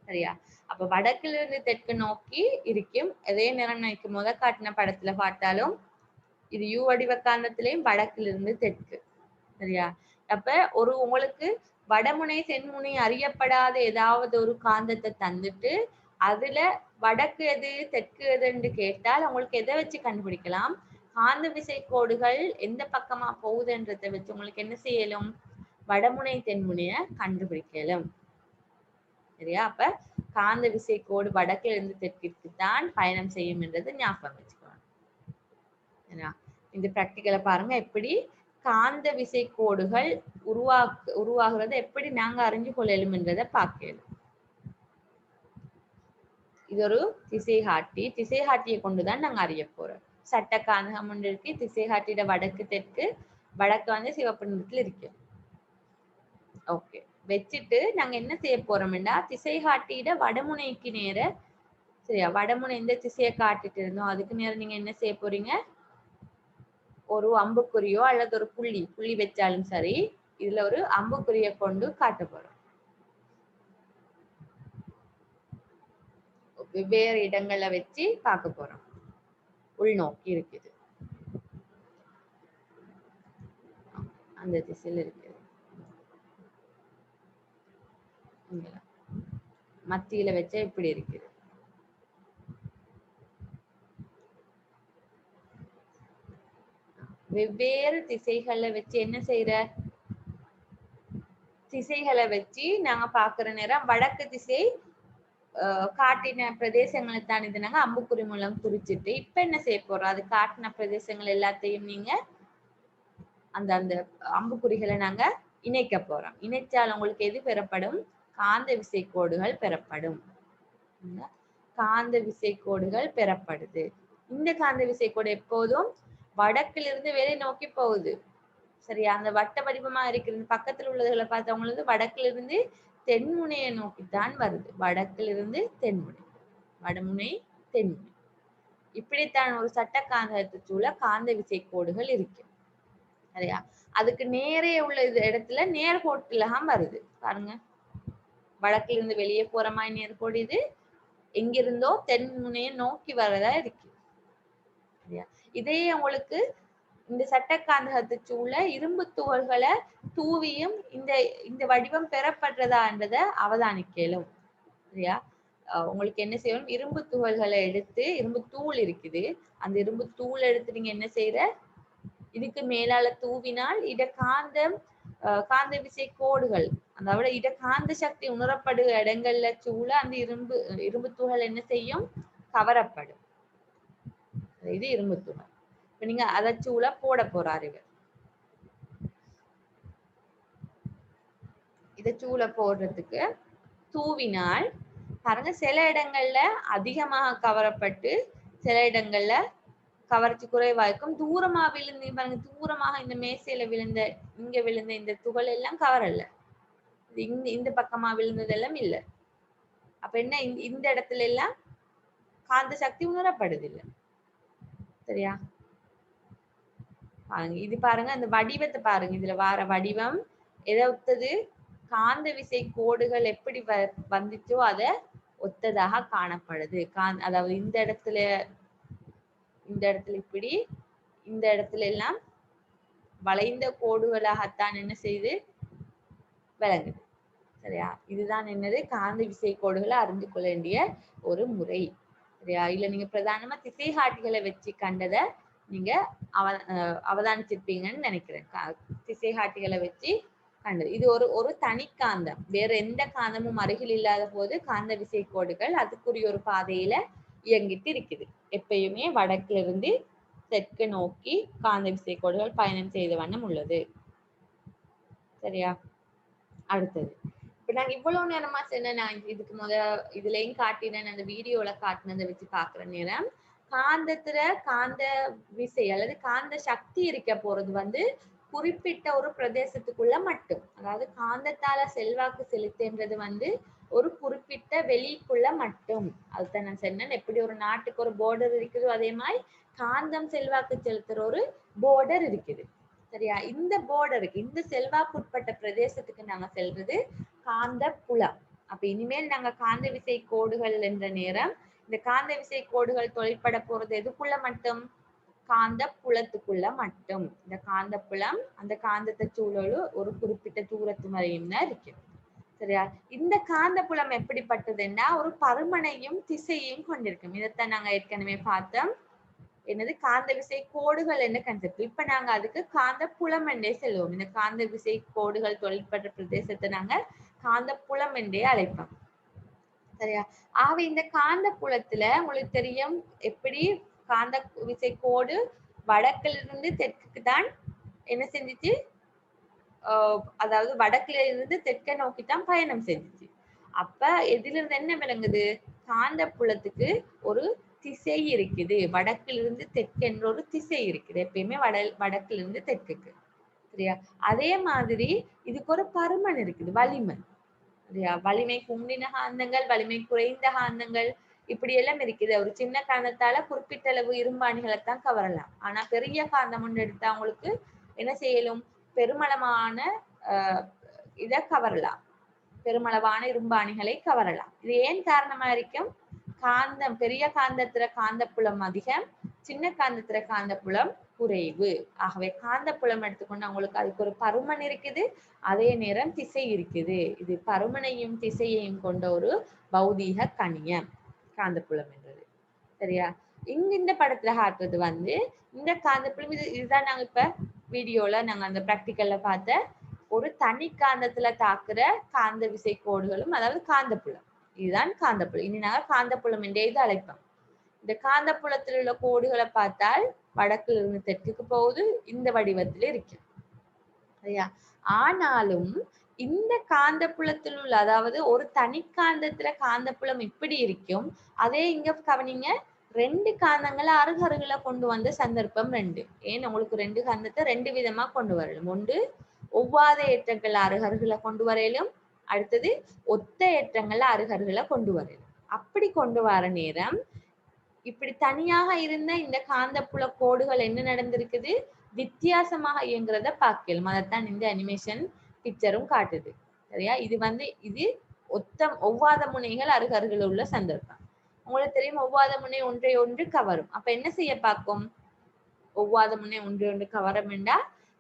A: சரியா? அப்ப வடக்கிலிருந்து தெற்கு நோக்கி இருக்கும். அதே நேரம் நான் முத காட்டின படத்துல பார்த்தாலும் இது யூ வடிவ காந்தத்திலையும் வடக்கிலிருந்து தெற்கு. சரியா? அப்ப உங்களுக்கு வடமுனை தென்முனை அறியப்படாத ஏதாவது ஒரு காந்தத்தை தந்துட்டு அதுல வடக்கு எது தெற்கு எதுன்னு கேட்டால் உங்களுக்கு எதை வச்சு கண்டுபிடிக்கலாம்? காந்த விசை கோடுகள் எந்த பக்கமா போகுதுன்றதை வச்சு உங்களுக்கு என்ன செய்யலும்? வடமுனை தென்முனைய கண்டுபிடிக்கலும். சரியா? அப்ப காந்த விசை கோடு வடக்கில் இருந்து தெற்கிற்கு தான் பயணம் செய்யும் என்றது ஞாபகம் வச்சுக்கணும். இந்த பிராக்டிக்கலை பாருங்க, எப்படி காந்த விசை கோடுகள் உருவாகிறத எப்படி நாங்க அறிஞ்சு கொள்ளலும்ன்றதை பார்க்கணும். இது ஒரு திசைகாட்டி. திசைகாட்டியை கொண்டுதான் நாங்க அறிய போறோம். சட்ட காந்தகம் ஒன்று இருக்கு. திசைகாட்டியோட வடக்கு தெற்கு, வடக்கு வந்து சிவப்பு நிறத்துல இருக்கு. ஓகே, வச்சுட்டு நாங்க என்ன செய்ய போறோம்னா, திசைகாட்டியோட வடமுனைக்கு நேர, சரியா, வடமுனை இந்த திசையை காட்டிட்டு இருந்தோம், அதுக்கு நேரம் நீங்க என்ன செய்ய போறீங்க, ஒரு அம்புக்குறியோ அல்லது ஒரு புள்ளி வச்சாலும் சரி, இதுல ஒரு அம்புக்குறியை கொண்டு காட்ட போறோம். வெவ்வேறு இடங்களை வச்சு பார்க்க போறோம். உள்நோக்கி இருக்குது, அந்த திசையில் இருக்குது, மத்தியில வச்சா இப்படி இருக்குது. வெவ்வேறு திசைகளை வச்சு என்ன செய்யற, திசைகளை வச்சு நாங்க பாக்குற நேரம் வடக்கு திசை காட்டின பிரதேசங்களை தான் இது நாங்க அம்புக்குறி மூலம் குறிச்சிட்டு, இப்ப என்ன செய்ய போறோம், அது காட்டின பிரதேசங்கள் எல்லாத்தையும் நீங்க அந்த அந்த அம்புக்குறிகளை நாங்க இணைக்க போறோம். இணைச்சால் உங்களுக்கு எது பெறப்படும், காந்த விசை கோடுகள் பெறப்படும். காந்த விசை கோடுகள் பெறப்படுது. இந்த காந்த விசை கோடு எப்போதும் வடக்கிலிருந்து வெளியே நோக்கி போகுது, சரியா. அந்த வட்ட வடிவமா இருக்கிறது பக்கத்துல உள்ளதுகளை பார்த்தவங்களுக்கு வடக்கிலிருந்து தென்முனையை நோக்கித்தான் வருது. வடக்கிலிருந்து தென்முனை, வடமுனை தென்முனை, இப்படித்தான் ஒரு சட்ட காந்தத்துக்குள்ள காந்த விசை கோடுகள் இருக்கு, சரியா. அதுக்கு நேரே உள்ள இடத்துல நேர்கோட்டுலகம் வருது பாருங்க. வடக்குல இருந்து வெளியே போற மாதிரி நேர்கோடு, இது எங்கிருந்தோ தென்முனையை நோக்கி வரதா இருக்கு, சரியா. இதே உங்களுக்கு இந்த சட்டக்காந்தகத்துக்கு உள்ள இரும்பு துகள்களை தூவியும் இந்த இந்த வடிவம் பெறப்படுறதான்றதை அவதானிக்கலும், சரியா. உங்களுக்கு என்ன செய்யணும், இரும்பு துகள்களை எடுத்து, இரும்பு தூள் இருக்குது, அந்த இரும்பு தூள் எடுத்து நீங்க என்ன செய்யற, இதுக்கு மேலால தூவினால் இட காந்த விசை கோடுகள், அதாவது இட காந்த சக்தி உணரப்படுகிற இடங்கள்ல சூழ அந்த இரும்பு துகள் என்ன செய்யும், கவரப்படும். இது இரும்பு துகள். இப்ப நீங்க அதை சூழ போட போறாரு, இதை சூழ போடுறதுக்கு தூவினால் பாருங்க, சில இடங்கள்ல அதிகமாக கவரப்பட்டு சில இடங்கள்ல கவர்ச்சி குறைவா இருக்கும். தூரமா விழுந்து பாருங்க, தூரமாக இந்த மேசையில விழுந்த, இங்க விழுந்த இந்த துகள் எல்லாம் கவரல்ல, இந்த பக்கமா விழுந்ததெல்லாம் இல்லை. அப்ப என்ன, இந்த இடத்துல எல்லாம் காந்த சக்தி உணரப்படுது இல்லை, சரியா. பாருங்க, இது பாருங்க, அந்த வடிவத்தை பாருங்க, இதுல வார வடிவம் எதை ஒத்தது, காந்த விசை கோடுகள் எப்படி வந்துச்சோ அதை ஒத்ததாக காணப்படுது. அதாவது இந்த இடத்துல இப்படி, இந்த இடத்துல எல்லாம் வளைந்த கோடுகளாகத்தான் என்ன செய்து விளங்குது, சரியா. இதுதான் என்னது, காந்த விசை கோடுகளை அறிந்து கொள்ள வேண்டிய ஒரு முறை, சரியா. இல்ல நீங்க பிரதானமா திசைகாட்டிகளை வச்சு கண்டதை நீங்க அவதானிச்சிருப்பீங்கன்னு நினைக்கிறேன். திசைகாட்டிகளை வச்சு கண்டது இது ஒரு தனி காந்தம், வேற எந்த காந்தமும் அருகில் இல்லாத போது காந்த விசை கோடுகள் அதுக்குரிய ஒரு பாதையில இயங்கிட்டு இருக்குது. எப்பயுமே வடக்குல இருந்து தெற்கு நோக்கி காந்த விசை கோடுகள் பயணம் செய்த வண்ணம் உள்ளது, சரியா. அடுத்தது, இப்ப நாங்க இவ்வளவு நேரமா சொன்ன, நான் இதுக்கு இதுலயும் காட்டினேன், அந்த வீடியோல காட்டினதை வச்சு பாக்குற நேரம், காந்தத்துல காந்த விசை அல்லது காந்த சக்தி இருக்க போறது வந்து குறிப்பிட்ட ஒரு பிரதேசத்துக்குள்ள மட்டும், அதாவது காந்தத்தால செல்வாக்கு செலுத்துன்றது வந்து ஒரு குறிப்பிட்ட வெளிக்குள்ள மட்டும். அதுதான் நான் சொன்னேன், எப்படி ஒரு நாட்டுக்கு ஒரு போர்டர் இருக்குதோ அதே மாதிரி காந்தம் செல்வாக்கு செலுத்துற ஒரு போர்டர் இருக்குது, சரியா. இந்த போர்டருக்கு, இந்த செல்வாக்கு உட்பட்ட பிரதேசத்துக்கு நாங்க செல்றது காந்த புலம். அப்ப இனிமேல் நாங்க காந்த விசை கோடுகள் என்ற நேரம், இந்த காந்த விசை கோடுகள் தொழிற்பட போறது எதுக்குள்ள மட்டும், காந்த புலத்துக்குள்ள மட்டும். இந்த காந்த புலம் அந்த காந்தத்தை சூழலும் ஒரு குறிப்பிட்ட தூரத்து வரையும் தான் இருக்கு, சரியா. இந்த காந்த புலம் எப்படிப்பட்டதுன்னா ஒரு பருமனையும் திசையையும் கொண்டிருக்கும். இதைத்தான் நாங்க ஏற்கனவே பார்த்தோம், என்னது காந்த விசை கோடுகள் என்ன கன்செப்ட். இப்ப நாங்க அதுக்கு காந்த புலம் என்றே செல்வோம். இந்த காந்த விசை கோடுகள் தொழிற்பட்ட பிரதேசத்தை நாங்க காந்த புலம் என்றே அழைப்போம், சரியா. ஆக இந்த காந்த புலத்துல உங்களுக்கு தெரியும் எப்படி காந்த விசை கோடு வடக்கிலிருந்து தெற்குக்கு தான் என்ன செஞ்சுச்சு, அதாவது வடக்குல இருந்து தெற்க நோக்கித்தான் பயணம் செஞ்சுச்சு. அப்ப எதிலிருந்து என்ன விளங்குது, காந்த புலத்துக்கு ஒரு திசை இருக்குது, வடக்கிலிருந்து தெற்கு என்ற ஒரு திசை இருக்குது எப்பயுமே வடக்கிலிருந்து தெற்குக்கு. சரியா? அதே மாதிரி இதுக்கு ஒரு பருமன் இருக்குது, வலிமை. சரியா? வலிமை கூடின காந்தங்கள், வலிமை குறைந்த காந்தங்கள், இப்படி எல்லாம் இருக்குது. ஒரு சின்ன காந்தத்தால குறிப்பிட்ட அளவு இரும்பாணிகளைத்தான் கவரலாம். ஆனா பெரிய காந்தம் ஒன்று எடுத்தா உங்களுக்கு என்ன செய்யலும், பெருமளவான இத கவரலாம், பெருமளவான இரும்பாணிகளை கவரலாம். இது ஏன் காரணமா இருக்கும், காந்தம் பெரிய காந்தத்துல காந்தப்புலம் அதிகம், சின்ன காந்தத்துல காந்தப்புலம் குறைவு. ஆகவே காந்தப்புலம் எடுத்துக்கொண்டு உங்களுக்கு அதுக்கு ஒரு பருமன் இருக்குது, அதே நேரம் திசை இருக்குது. இது பருமனையும் திசையையும் கொண்ட ஒரு பௌதீக கணியம் காந்தப்புலம் என்றது. சரியா? இங்க இந்த படத்துல காட்டுறது வந்து இந்த காந்தப்புலம், இதுதான் நாங்க இப்ப வீடியோல நாங்க அந்த பிராக்டிக்கல்ல பார்த்த ஒரு தனி காந்தத்துல தாக்குற காந்த விசை கோடுகளும், அதாவது காந்தப்புலம். இதுதான் காந்தப்புலம். இனி நாங்க காந்தப்புலம் என்றே இது அழைப்போம். இந்த காந்தப்புலத்தில் உள்ள கோடுகளை பார்த்தால் வடக்குல இருந்து தெற்குக்கு போகுது, இந்த வடிவத்தில் இருக்கு. சரியா? ஆனாலும் இந்த காந்தப்புலத்தில் உள்ள, அதாவது ஒரு தனி காந்தத்துல காந்தப்புலம் இப்படி இருக்கும், அதே இங்க கவனிங்க, ரெண்டு காந்தங்களை அருகருகில கொண்டு வந்த சந்தர்ப்பம் ரெண்டு. ஏன் உங்களுக்கு ரெண்டு காந்தத்தை ரெண்டு விதமா கொண்டு வரலும், ஒன்று ஒவ்வாத ஏற்றங்கள் அருகருகில கொண்டு வரையிலும், அடுத்தது ஒத்த ஏற்றங்கள் அருகருகில கொண்டு வரையிலும். அப்படி கொண்டு வர நேரம் இப்படி தனியாக இருந்த இந்த காந்தப்புல கோடுகள் என்ன நடந்திருக்குது, வித்தியாசமாக இயங்குறத பார்க்கலாம். அதைத்தான் இந்த அனிமேஷன் பிக்சரும் காட்டுது. சரியா? இது வந்து இது ஒவ்வாத முனைகள் அருகருகில் உள்ள சந்தர்ப்பம். உங்களுக்கு தெரியும், ஒவ்வாத முனை ஒன்றை ஒன்று கவரும். அப்ப என்ன செய்ய பார்க்கும், ஒவ்வாத முனை ஒன்றை ஒன்று கவரம் என்றா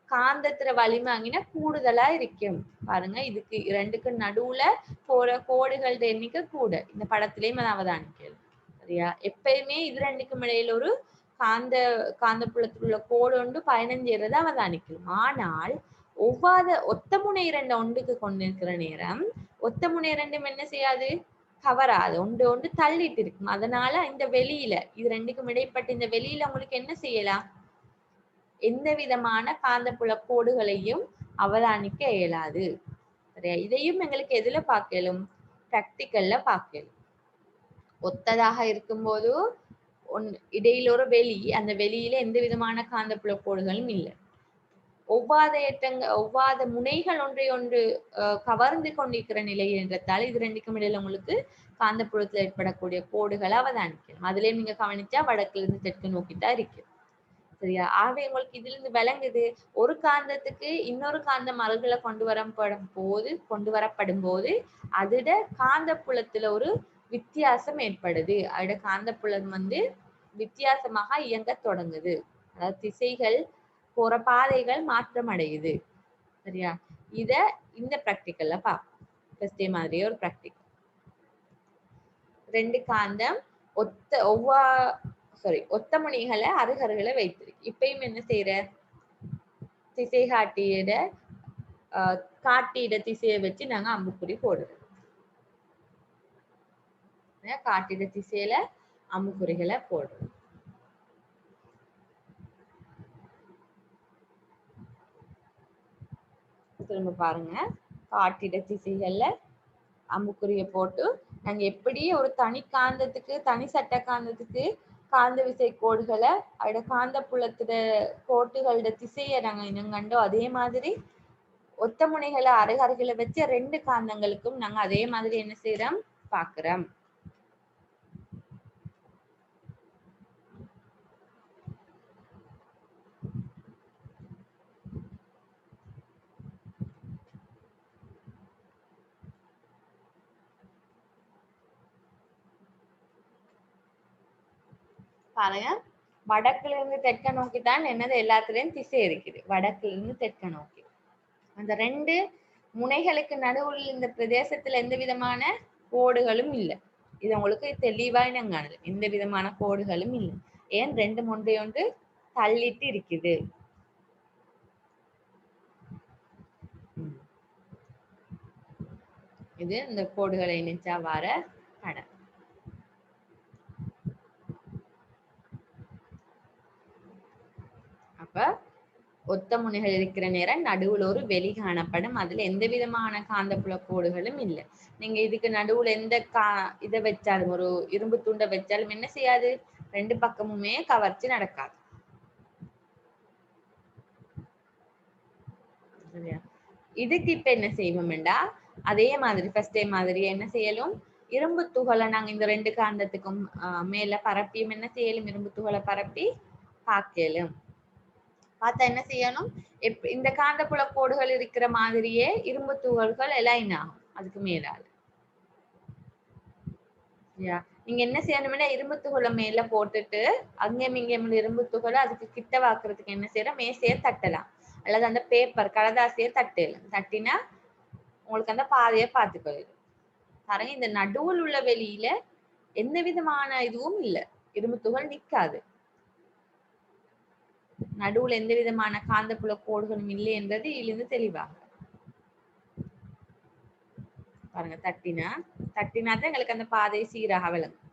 A: காந்தத்துல வலிமை கூடுதலா இருக்கும். பாருங்க, இதுக்கு இரண்டுக்கு நடுவுல போற கோடுகள் எண்ணிக்கை கூட. இந்த படத்திலேயும் அதை அவதானிக்கலாம். சரியா? எப்பயுமே இது ரெண்டுக்கும் இடையில ஒரு காந்தப்புலத்தில் உள்ள கோடு ஒன்று பயணம் செய்யறதை அவதானிக்கலாம். ஆனால் ஒத்த முனை இரண்டு ஒன்றுக்கு கொண்டிருக்கிற நேரம் ஒத்த முனை இரண்டும் என்ன செய்யாது, கவராது, ஒன்று ஒன்று தள்ளிட்டு இருக்கும். அதனால இந்த வெளியில இது ரெண்டுக்கும் இடைப்பட்ட இந்த வெளியில உங்களுக்கு என்ன செய்யலாம், எந்த விதமான காந்தப்புல கோடுகளையும் அவதானிக்க இயலாது. சரியா? இதையும் எங்களுக்கு எதுல பார்க்கலும், பிராக்டிக்கல்ல பார்க்கலும். ஒத்ததாக இருக்கும்போது இடையில ஒரு வெளி, அந்த வெளியில எந்த விதமான காந்தப்புல கோடுகளும் இல்லை. ஒவ்வாத முனைகள் ஒன்றை ஒன்று கவர்ந்து கொண்டிருக்கிற நிலை என்றதால் இது ரெண்டுக்கும் இடையில உங்களுக்கு காந்தப்புலத்தில் ஏற்படக்கூடிய கோடுகளை அவதானிக்கலாம். அதுலயே நீங்க கவனிச்சா வடக்குல இருந்து தெற்கு நோக்கித்தான் இருக்கு. சரியா? ஆகவே உங்களுக்கு இதுல இருந்து விளங்குது, ஒரு காந்தத்துக்கு இன்னொரு காந்தம் அருகில கொண்டு வரப்படும் போது அதோட காந்தப்புலத்துல ஒரு வித்தியாசம் ஏற்படுது. அதோட காந்தப்புலம் வந்து வித்தியாசமாக இயங்க தொடங்குது. அதாவது திசைகள் போற பாதைகள் மாற்றம் அடையுது. சரியா? இத இந்த பிராக்டிக்கல்ல பார்ப்போம். ஃபர்ஸ்டே மாதிரியே ஒரு பிராக்டிக்கல். ரெண்டு காந்தம் ஒத்த முனைகளை அருகருகில வைத்திருக்கு. இப்பயும் என்ன செய்யற, திசை காட்டியிட திசையை வச்சு நாங்க அம்புக்குறி போடுறோம். காட்டிட திசையில அம்புக்குறிகளை போடுறோம். திரும்ப பாருங்க, காட்டிட திசைகள்ல அம்புக்குறிய போட்டு நாங்க எப்படி ஒரு தனி காந்தத்துக்கு, தனி சட்ட காந்தத்துக்கு காந்த விசை கோடுகளை அதோட காந்த புலத்துல கோட்டுகளோட திசையை நாங்க இனங்கண்டோம், அதே மாதிரி ஒத்த முனைகளை அருகருகில வச்சு ரெண்டு காந்தங்களுக்கும் நாங்க அதே மாதிரி என்ன செய்யறோம், பாக்குறோம். பாருங்க, வடக்குல இருந்து தெற்க நோக்கி தான் என்னது எல்லாத்துலயும் திசை இருக்குது. வடக்குல இருந்து தெற்க நோக்கி அந்த ரெண்டு முனைகளுக்கு நடுவில் இந்த பிரதேசத்துல எந்த விதமான கோடுகளும் இல்லை. இது உங்களுக்கு தெளிவா காணுது, எந்த விதமான கோடுகளும் இல்லை. ஏன், ரெண்டு ஒன்றையொன்று தள்ளிட்டு இருக்குது. இது இந்த கோடுகளை இணைச்சா வர படம். அப்ப ஒத்த முனைகள் இருக்கிற நேரம் நடுவுல ஒரு வெளி காணப்படும். அதுல எந்த விதமான காந்தப்புல கோடுகளும் இல்லை. நீங்க இதுக்கு நடுவுல எந்த இதை வச்சாலும், ஒரு இரும்பு துண்டை வச்சாலும் என்ன செய்யாது, ரெண்டு பக்கமுமே கவர்ச்சி நடக்காது. சரியா? இதுக்கு இப்ப என்ன செய்வோம்டா, அதே மாதிரி ஃபர்ஸ்ட் டைம் மாதிரி என்ன செய்யலும், இரும்பு துகளை நாங்க இந்த ரெண்டு காந்தத்துக்கும் மேல பரப்பியும் என்ன செய்யலும், இரும்பு துகளை பரப்பி பார்க்கலும். பார்த்தா என்ன செய்யணும், இந்த காந்தப்புல கோடுகள் இருக்கிற மாதிரியே இரும்பு துகள்கள் எல்லாம் ஆகும் அதுக்கு மேலால. நீங்க என்ன செய்யணும்னா, இரும்பு துகளை மேல போட்டுட்டு அங்கேயும் இங்கேயும் இரும்பு துகளை அதுக்கு கிட்ட வாக்குறதுக்கு என்ன செய்யறோம், மேசையை தட்டலாம், அல்லது அந்த பேப்பர் கடதாசியை தட்டினா உங்களுக்கு அந்த பாதையை பார்த்துக்கொள்ளும். பாருங்க, இந்த நடுவில் உள்ள வெளியில எந்த விதமான இதுவும் இல்லை, இரும்பு துகள் நிக்காது. நடுவுல எந்த விதமான காந்தப்புல கோடுகளும் இல்லை என்றது இதிலிருந்து தெளிவாக பாருங்க. தட்டினாதான் எங்களுக்கு அந்த பாதை சீராக விளங்கும்.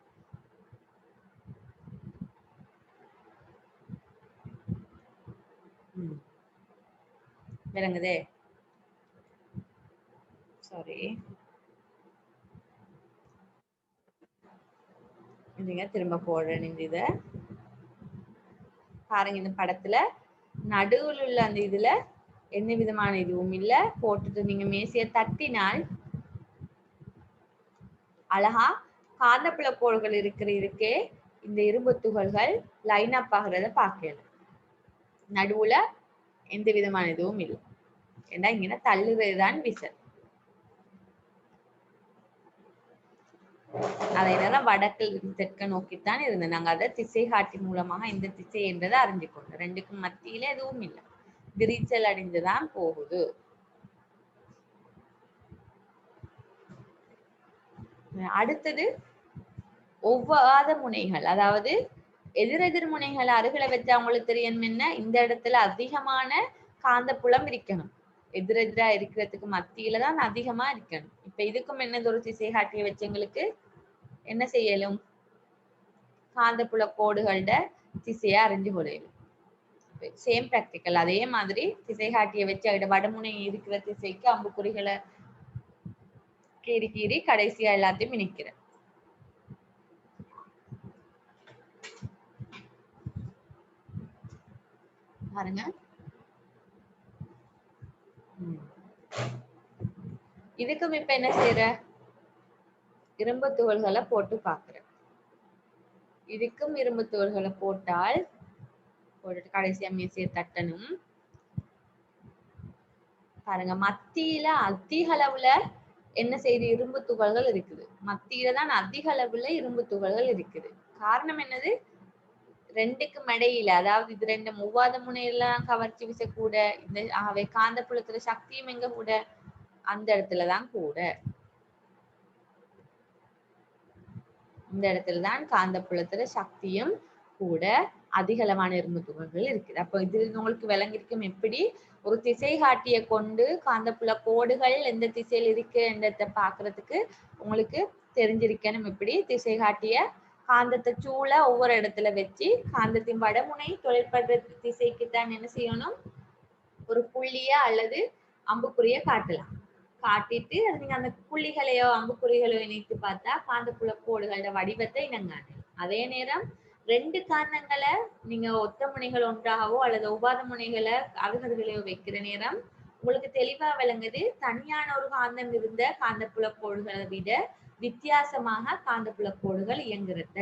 A: விளங்குதே? சாரி, இதுங்க திரும்ப போடுறேன். இந்த இத பாருங்க, இந்த படத்துல நடுவில் உள்ள அந்த இதுல எந்த விதமான இதுவும் இல்ல. போட்டுட்டு நீங்க மேசையை தட்டினால் அழகா காந்தப்புல கோடுகள் இருக்கே இந்த இரும்பு துகள்கள் லைன் அப் ஆகிறத பார்க்கல. நடுவுல எந்த விதமான இதுவும் இல்லை. ஏன்னா இங்க தள்ளுறதுதான் விசல். அதை நேரம் வடக்கில் தெற்க நோக்கித்தான் இருந்தது. நாங்க அதை திசை காட்டி மூலமாக இந்த திசை என்றதை அறிஞ்சு கொண்டோம். ரெண்டுக்கும் மத்தியில எதுவும் இல்லை, விரிச்சல் அடைந்துதான் போகுது. அடுத்தது ஒவ்வாத முனைகள், அதாவது எதிரெதிர் முனைகள் அருகில வச்சு அவங்களுக்கு தெரியும் என்ன, இந்த இடத்துல அதிகமான காந்தப்புலம் இருக்கணும், எதிரெதிரா இருக்கிறதுக்கு மத்தியில தான் அதிகமா இருக்கணும். இப்ப இதுக்கும் என்னது, ஒரு திசை காட்டிய வச்சவங்களுக்கு என்ன செய்யலும், காந்தப்புல கோடுகளோட திசையை அறிஞ்சு கொள்ளையிலும். Same practical. அதே மாதிரி திசை காட்டிய வச்சு அதோட வடமுனை இருக்கிற திசைக்கு அம்புக்குறிகளை கீறி கடைசியா எல்லாத்தையும் இணைக்கிற பாருங்க. இதுக்கும் இப்ப என்ன செய்யற, இரும்பு துகள்களை போட்டு பாக்குற. இதுக்கும் இரும்பு துகள்களை போட்டுட்டு கடைசியா மேசையை தட்டணும். பாருங்க, மத்தியில அதிக அளவுல என்ன செய்யுது, இரும்பு துகள்கள் இருக்குது. மத்தியில தான் அதிக அளவுல இரும்பு துகள்கள் இருக்குது. காரணம் என்னது, ரெண்டுக்கும் இடையில, அதாவது இது ரெண்டு மூவாத முனையெல்லாம் கவர்ச்சி விசை கூட, இந்த ஆகவே காந்தப்புலத்துல சக்தியும் எங்க கூட, அந்த இடத்துலதான் கூட, இந்த இடத்துலதான் காந்தப்புலத்துல சக்தியும் கூட, அதிகளவான இரும்பு துகள்கள் இருக்குது. அப்போ இது உங்களுக்கு விளங்கிருக்கும், எப்படி ஒரு திசை காட்டிய கொண்டு காந்தப்புல கோடுகள் எந்த திசையில் இருக்கு என்றதை பாக்குறதுக்கு உங்களுக்கு தெரிஞ்சிருக்கணும். எப்படி திசை காட்டிய காந்தத்தை சூழ ஒவ்வொரு இடத்துல வச்சு காந்தத்தின் வடமுனை தொழிற்படுற திசைக்குத்தான் என்ன செய்யணும், ஒரு புள்ளிய அல்லது அம்புக்குறிய காட்டலாம். காட்டிட்டு அது நீங்க அந்த புள்ளிகளையோ அம்புக்குறிகளையோ இணைத்து பார்த்தா காந்தப்புல கோடுகளோட வடிவத்தை இனங்காண. அதே நேரம் ரெண்டு காந்தங்களை நீங்க ஒத்த முனைகள் ஒன்றாகவோ அல்லது ஒவ்வாத முனைகளை அருகருகளையோ வைக்கிற நேரம் உங்களுக்கு தெளிவா விளங்குது, தனியான ஒரு காந்தம் இருந்த காந்தப்புல கோடுகளை விட வித்தியாசமாக காந்தப்புல கோடுகள் இயங்குறத.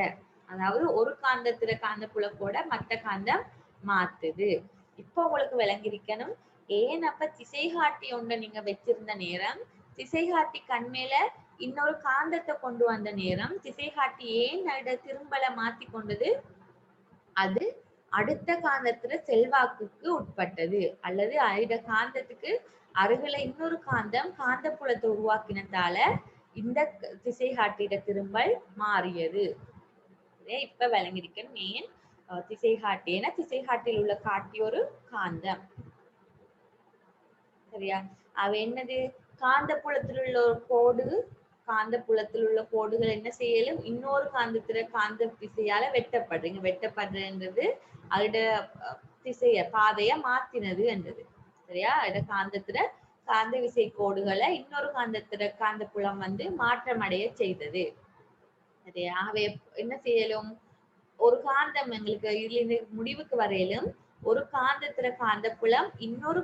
A: அதாவது ஒரு காந்தத்துல காந்தப்புல கோட மற்ற காந்தம் மாத்துது. இப்போ உங்களுக்கு விளங்கிருக்கணும், ஏன் அப்ப திசை காட்டி ஒன்றை நீங்க வச்சிருந்த நேரம், திசை காட்டி கண்மேல இன்னொரு காந்தத்தை கொண்டு வந்த நேரம், திசை காட்டி ஏன் அத திரும்பல மாத்தி கொண்டது, அது அடுத்த காந்தத்துல செல்வாக்குக்கு உட்பட்டது, அல்லது அந்த காந்தத்துக்கு அருகில இன்னொரு காந்தம் காந்தப்புலத்தை உருவாக்கினதால இந்த திசை காட்டிட திரும்பல் மாறியது. இப்ப விளங்கிருக்கணும் ஏன் திசை காட்டி, ஏன்னா திசை காட்டில் உள்ள காட்டி ஒரு காந்தம். சரியா? அவ என்னது, காந்தப்புலத்தில் உள்ள ஒரு கோடு, காந்தப்புலத்தில் உள்ள கோடுகள் என்ன செய்யலும் இன்னொரு காந்தத்துல காந்த திசையால வெட்டப்படுறீங்க. வெட்டப்படுறது அதோட பாதைய மாத்தினது என்றது. சரியா? இத காந்தத்துல காந்த விசை கோடுகளை இன்னொரு காந்த புலம் வந்து மாற்றம் அடைய செய்தது. சரியா? ஆகவே என்ன செய்யலும், ஒரு காந்தம் எங்களுக்கு இதுல இருந்து முடிவுக்கு வரையிலும் ஒரு காந்த புலம் இன்னொரு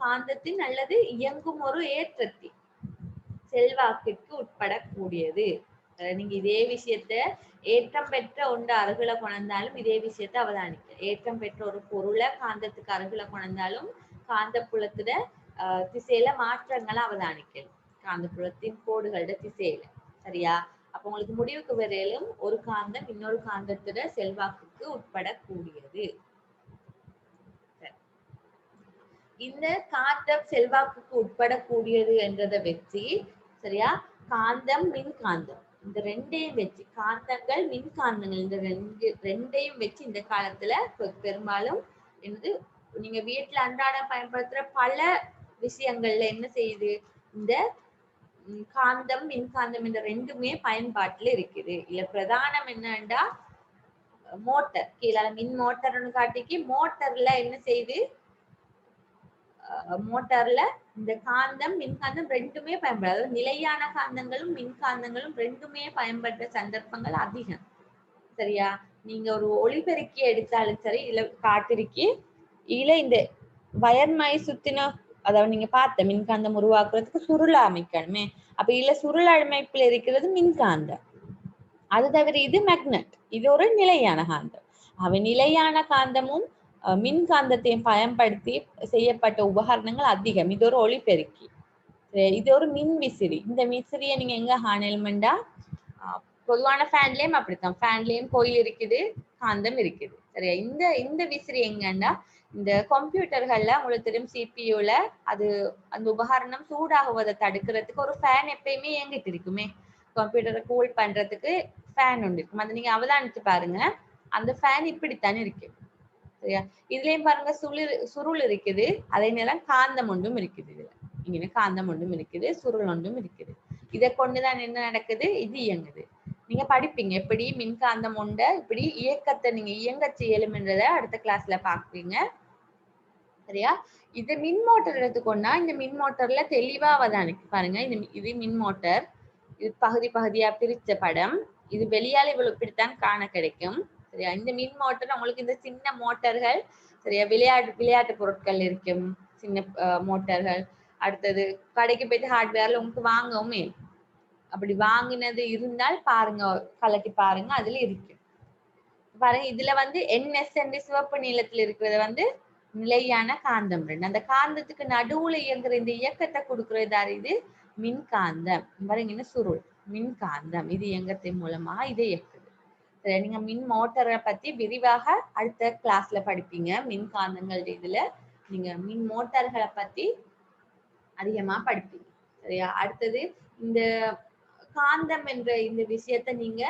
A: காந்தத்தின் அல்லது இயங்கும் ஒரு ஏற்றத்தின் செல்வாக்கிற்கு உட்படக்கூடியது. நீங்க இதே விஷயத்த ஏற்றம் பெற்ற ஒன்று அருகில கொண்டாலும் இதே விஷயத்த அவதானிக்க. ஏற்றம் பெற்ற ஒரு பொருளை காந்தத்துக்கு அருகில கொண்டாலும் காந்த புலத்துல திசையில மாற்றங்களை அவதானிக்கணும். காந்த புலத்தின் கோடுகளோட திசையில. சரியா? அப்ப உங்களுக்கு முடிவுக்கு வரையிலும் ஒரு காந்தம் இன்னொரு காந்தத்துல செல்வாக்குக்கு உட்படக்கூடியது. இந்த காந்தம் செல்வாக்குக்கு உட்படக்கூடியது என்றதை வச்சு, சரியா, காந்தம் மின்காந்தம் இந்த ரெண்டையும் வச்சு, காந்தங்கள் மின்காந்தங்கள் இந்த ரெண்டையும் வச்சு இந்த காலத்துல பெரும்பாலும் என்னது நீங்க வீட்டுல அன்றாடம் பயன்படுத்துற பல விஷயங்கள்ல என்ன செய்யுது, இந்த காந்தம் மின்காந்தம் என்ற ரெண்டுமே பயன்பாட்டுல இருக்குது. இல்ல பிரதானம் என்னன்னா மோட்டர், கீழே மின் மோட்டர்னு காட்டிக்கு மோட்டர்ல என்ன செய்யுது, மோட்டார்ல இந்த காந்தம் மின்காந்தம் ரெண்டுமே பயன்படுது. அதாவது நிலையான காந்தங்களும் மின்காந்தங்களும் ரெண்டுமே பயன்படுற சந்தர்ப்பங்கள் அதிகம். சரியா? நீங்க ஒரு ஒளிபெருக்கி எடுத்தாலும் சரி, இல்ல காத்திருக்கி இல்ல இந்த வயர்மாய் சுத்தின, அதாவது நீங்க பார்த்த மின்காந்தம் உருவாக்குறதுக்கு சுருள் அமைக்கணுமே. அப்ப இல்ல சுருள் அமைப்புல இருக்கிறது மின்காந்தம். அது தவிர இது மேக்னெட், இது ஒரு நிலையான காந்தம். நிலையான காந்தமும் மின்காந்தத்தையும் பயன்படுத்தி செய்யப்பட்ட உபகரணங்கள் அதிகம். இது ஒரு ஒளிபெருக்கி, இது ஒரு மின் விசிறி. இந்த விசிறியை நீங்க எங்க காணலுமெண்டா பொதுவான ஃபேன்லயும் அப்படித்தான். ஃபேன்லயும் கோயில் இருக்குது, காந்தம் இருக்குது. சரியா? இந்த விசிறி எங்கன்னா இந்த கம்ப்யூட்டர்கள்ல உங்களுக்கு தெரியும், சிபியூல அது அந்த உபகரணம் சூடாகுவதை தடுக்கிறதுக்கு ஒரு ஃபேன் எப்பயுமே இயங்கிட்டு இருக்குமே. கம்ப்யூட்டரை கூல் பண்றதுக்கு ஃபேன் ஒன்று இருக்கும். அதை நீங்க அவதானிச்சு பாருங்க. அந்த ஃபேன் இப்படித்தானே இருக்கு. சரியா? இதுலயும் பாருங்க சுருள் இருக்குது, அதே நேரம் காந்தம் ஒன்றும் இருக்குது. இதுல இங்க காந்தம் ஒன்றும் இருக்குது, சுருள் ஒன்றும் இருக்குது. இதை கொண்டுதான் என்ன நடக்குது, இது இயங்குது. நீங்க படிப்பீங்க எப்படி மின்காந்தம் உண்ட இப்படி இயக்கத்தை நீங்க இயங்க செய்யலும்ன்றத அடுத்த கிளாஸ்ல பாக்குவீங்க. சரியா? இது மின் மோட்டர் எடுத்துக்கொண்டா இந்த மின் மோட்டர்ல தெளிவா அவதானிக்கு பாருங்க. இது மின் மோட்டர், இது பகுதியா பிரிச்ச படம். இது வெளியால இவ்வளவு இப்படித்தான் காண கிடைக்கும். சரியா? இந்த மின் மோட்டர் உங்களுக்கு இந்த சின்ன மோட்டர்கள், சரியா, விளையாட்டு பொருட்கள் இருக்கும், சின்ன மோட்டர்கள். அடுத்தது கடைக்கு போயிட்டு ஹார்ட்வேர்ல உங்களுக்கு வாங்கவுமே, அப்படி வாங்கினது இருந்தால் பாருங்க, கலட்டி பாருங்க, அதுல இருக்கு பாருங்க. இதுல வந்து NS என்று சிவப்பு நீளத்துல இருக்கிறது வந்து நிலையான காந்தம். அந்த காந்தத்துக்கு நடுவுல இயங்குற இந்த இயக்கத்தை கொடுக்கறது இது மின்காந்தம். பாருங்க, சுருள் மின்காந்தம். இது இயங்கத்தின் மூலமா இதை இயக்குது. நீங்க மின் மோட்டரை பத்தி விரிவாக அடுத்த கிளாஸ்ல படிப்பீங்க. மின்காந்தங்கள் இதுல நீங்க மின் மோட்டார்களை பத்தி அதிகமா படிப்பீங்க. சரியா? அடுத்தது இந்த காந்தம் என்ற இந்த விஷயத்த நீங்க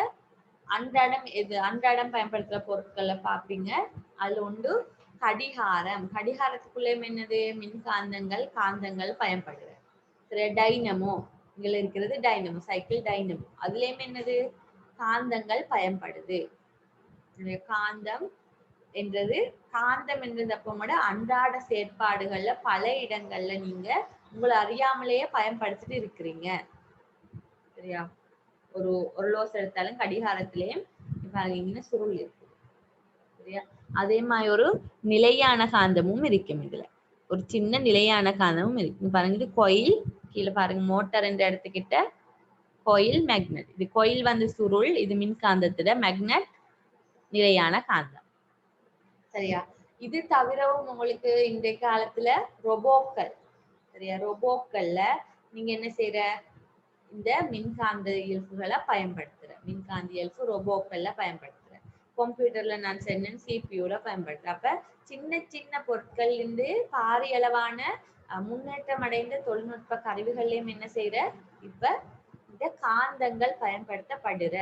A: அன்றாடம் பயன்படுத்துற பொருட்களை பார்ப்பீங்க. அதுல ஒன்று கடிகாரம். கடிகாரத்துக்குள்ளே என்னது, மின்காந்தங்கள் காந்தங்கள் பயன்படுது. சரியா? டைனமோ, இங்க இருக்கிறது டைனமோ, சைக்கிள் டைனமோ, அதுலயும் என்னது, காந்தங்கள் பயன்படுது. காந்தம் என்றது அப்போட அன்றாட செயற்பாடுகள்ல பல இடங்கள்ல நீங்க உங்களை அறியாமலேயே பயன்படுத்திட்டு இருக்கிறீங்க. சரியா? ஒரு லோஸ் எடுத்தாலும் கடிகாரத்திலேயும் சுருள் இருக்கு. சரியா? அதே மாதிரி ஒரு நிலையான காந்தமும் இருக்கும். இதுல ஒரு சின்ன நிலையான காந்தமும் இருக்கு. பாருங்க, இது கோயில், கீழே பாருங்க மோட்டார் என்ற இடத்துக்கிட்ட கோயில், மேக்னெட். இது கோயில் வந்து சுருள், இது மின்காந்தத்துல, மேக்னெட் நிலையான காந்தம். சரியா? இது தவிரவும் உங்களுக்கு இந்த காலத்துல ரொபோக்கள், சரியா, ரொபோக்கள்ல நீங்க என்ன செய்யற, இந்த மின்காந்த இயல்புகளை பயன்படுத்துற, மின்காந்த இயல்பு ரொபோக்கள்ல பயன்படுத்துற. கம்ப்யூட்டர்ல நான் சொன்னேன், சிபியூல பயன்படுத்துற. அப்ப சின்ன பொருட்கள் இருந்து பாரியளவான முன்னேற்றம் அடைந்த தொழில்நுட்ப கருவிகள்லயும் என்ன செய்யற, இப்ப இந்த காந்தங்கள் பயன்படுத்தப்படுற.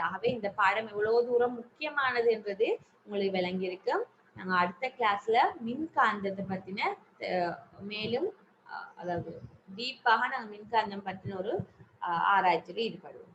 A: ஆகவே இந்த பாடம் எவ்வளவு தூரம் முக்கியமானது என்பது உங்களுக்கு விளங்கி இருக்கும். நாங்க அடுத்த கிளாஸ்ல மின்காந்தத்தை பத்தின மேலும் அதாவது டீப்பாக நாங்க மின்காந்தம் பத்தின ஒரு ஆராய்ச்சியில் ஈடுபடுவோம்.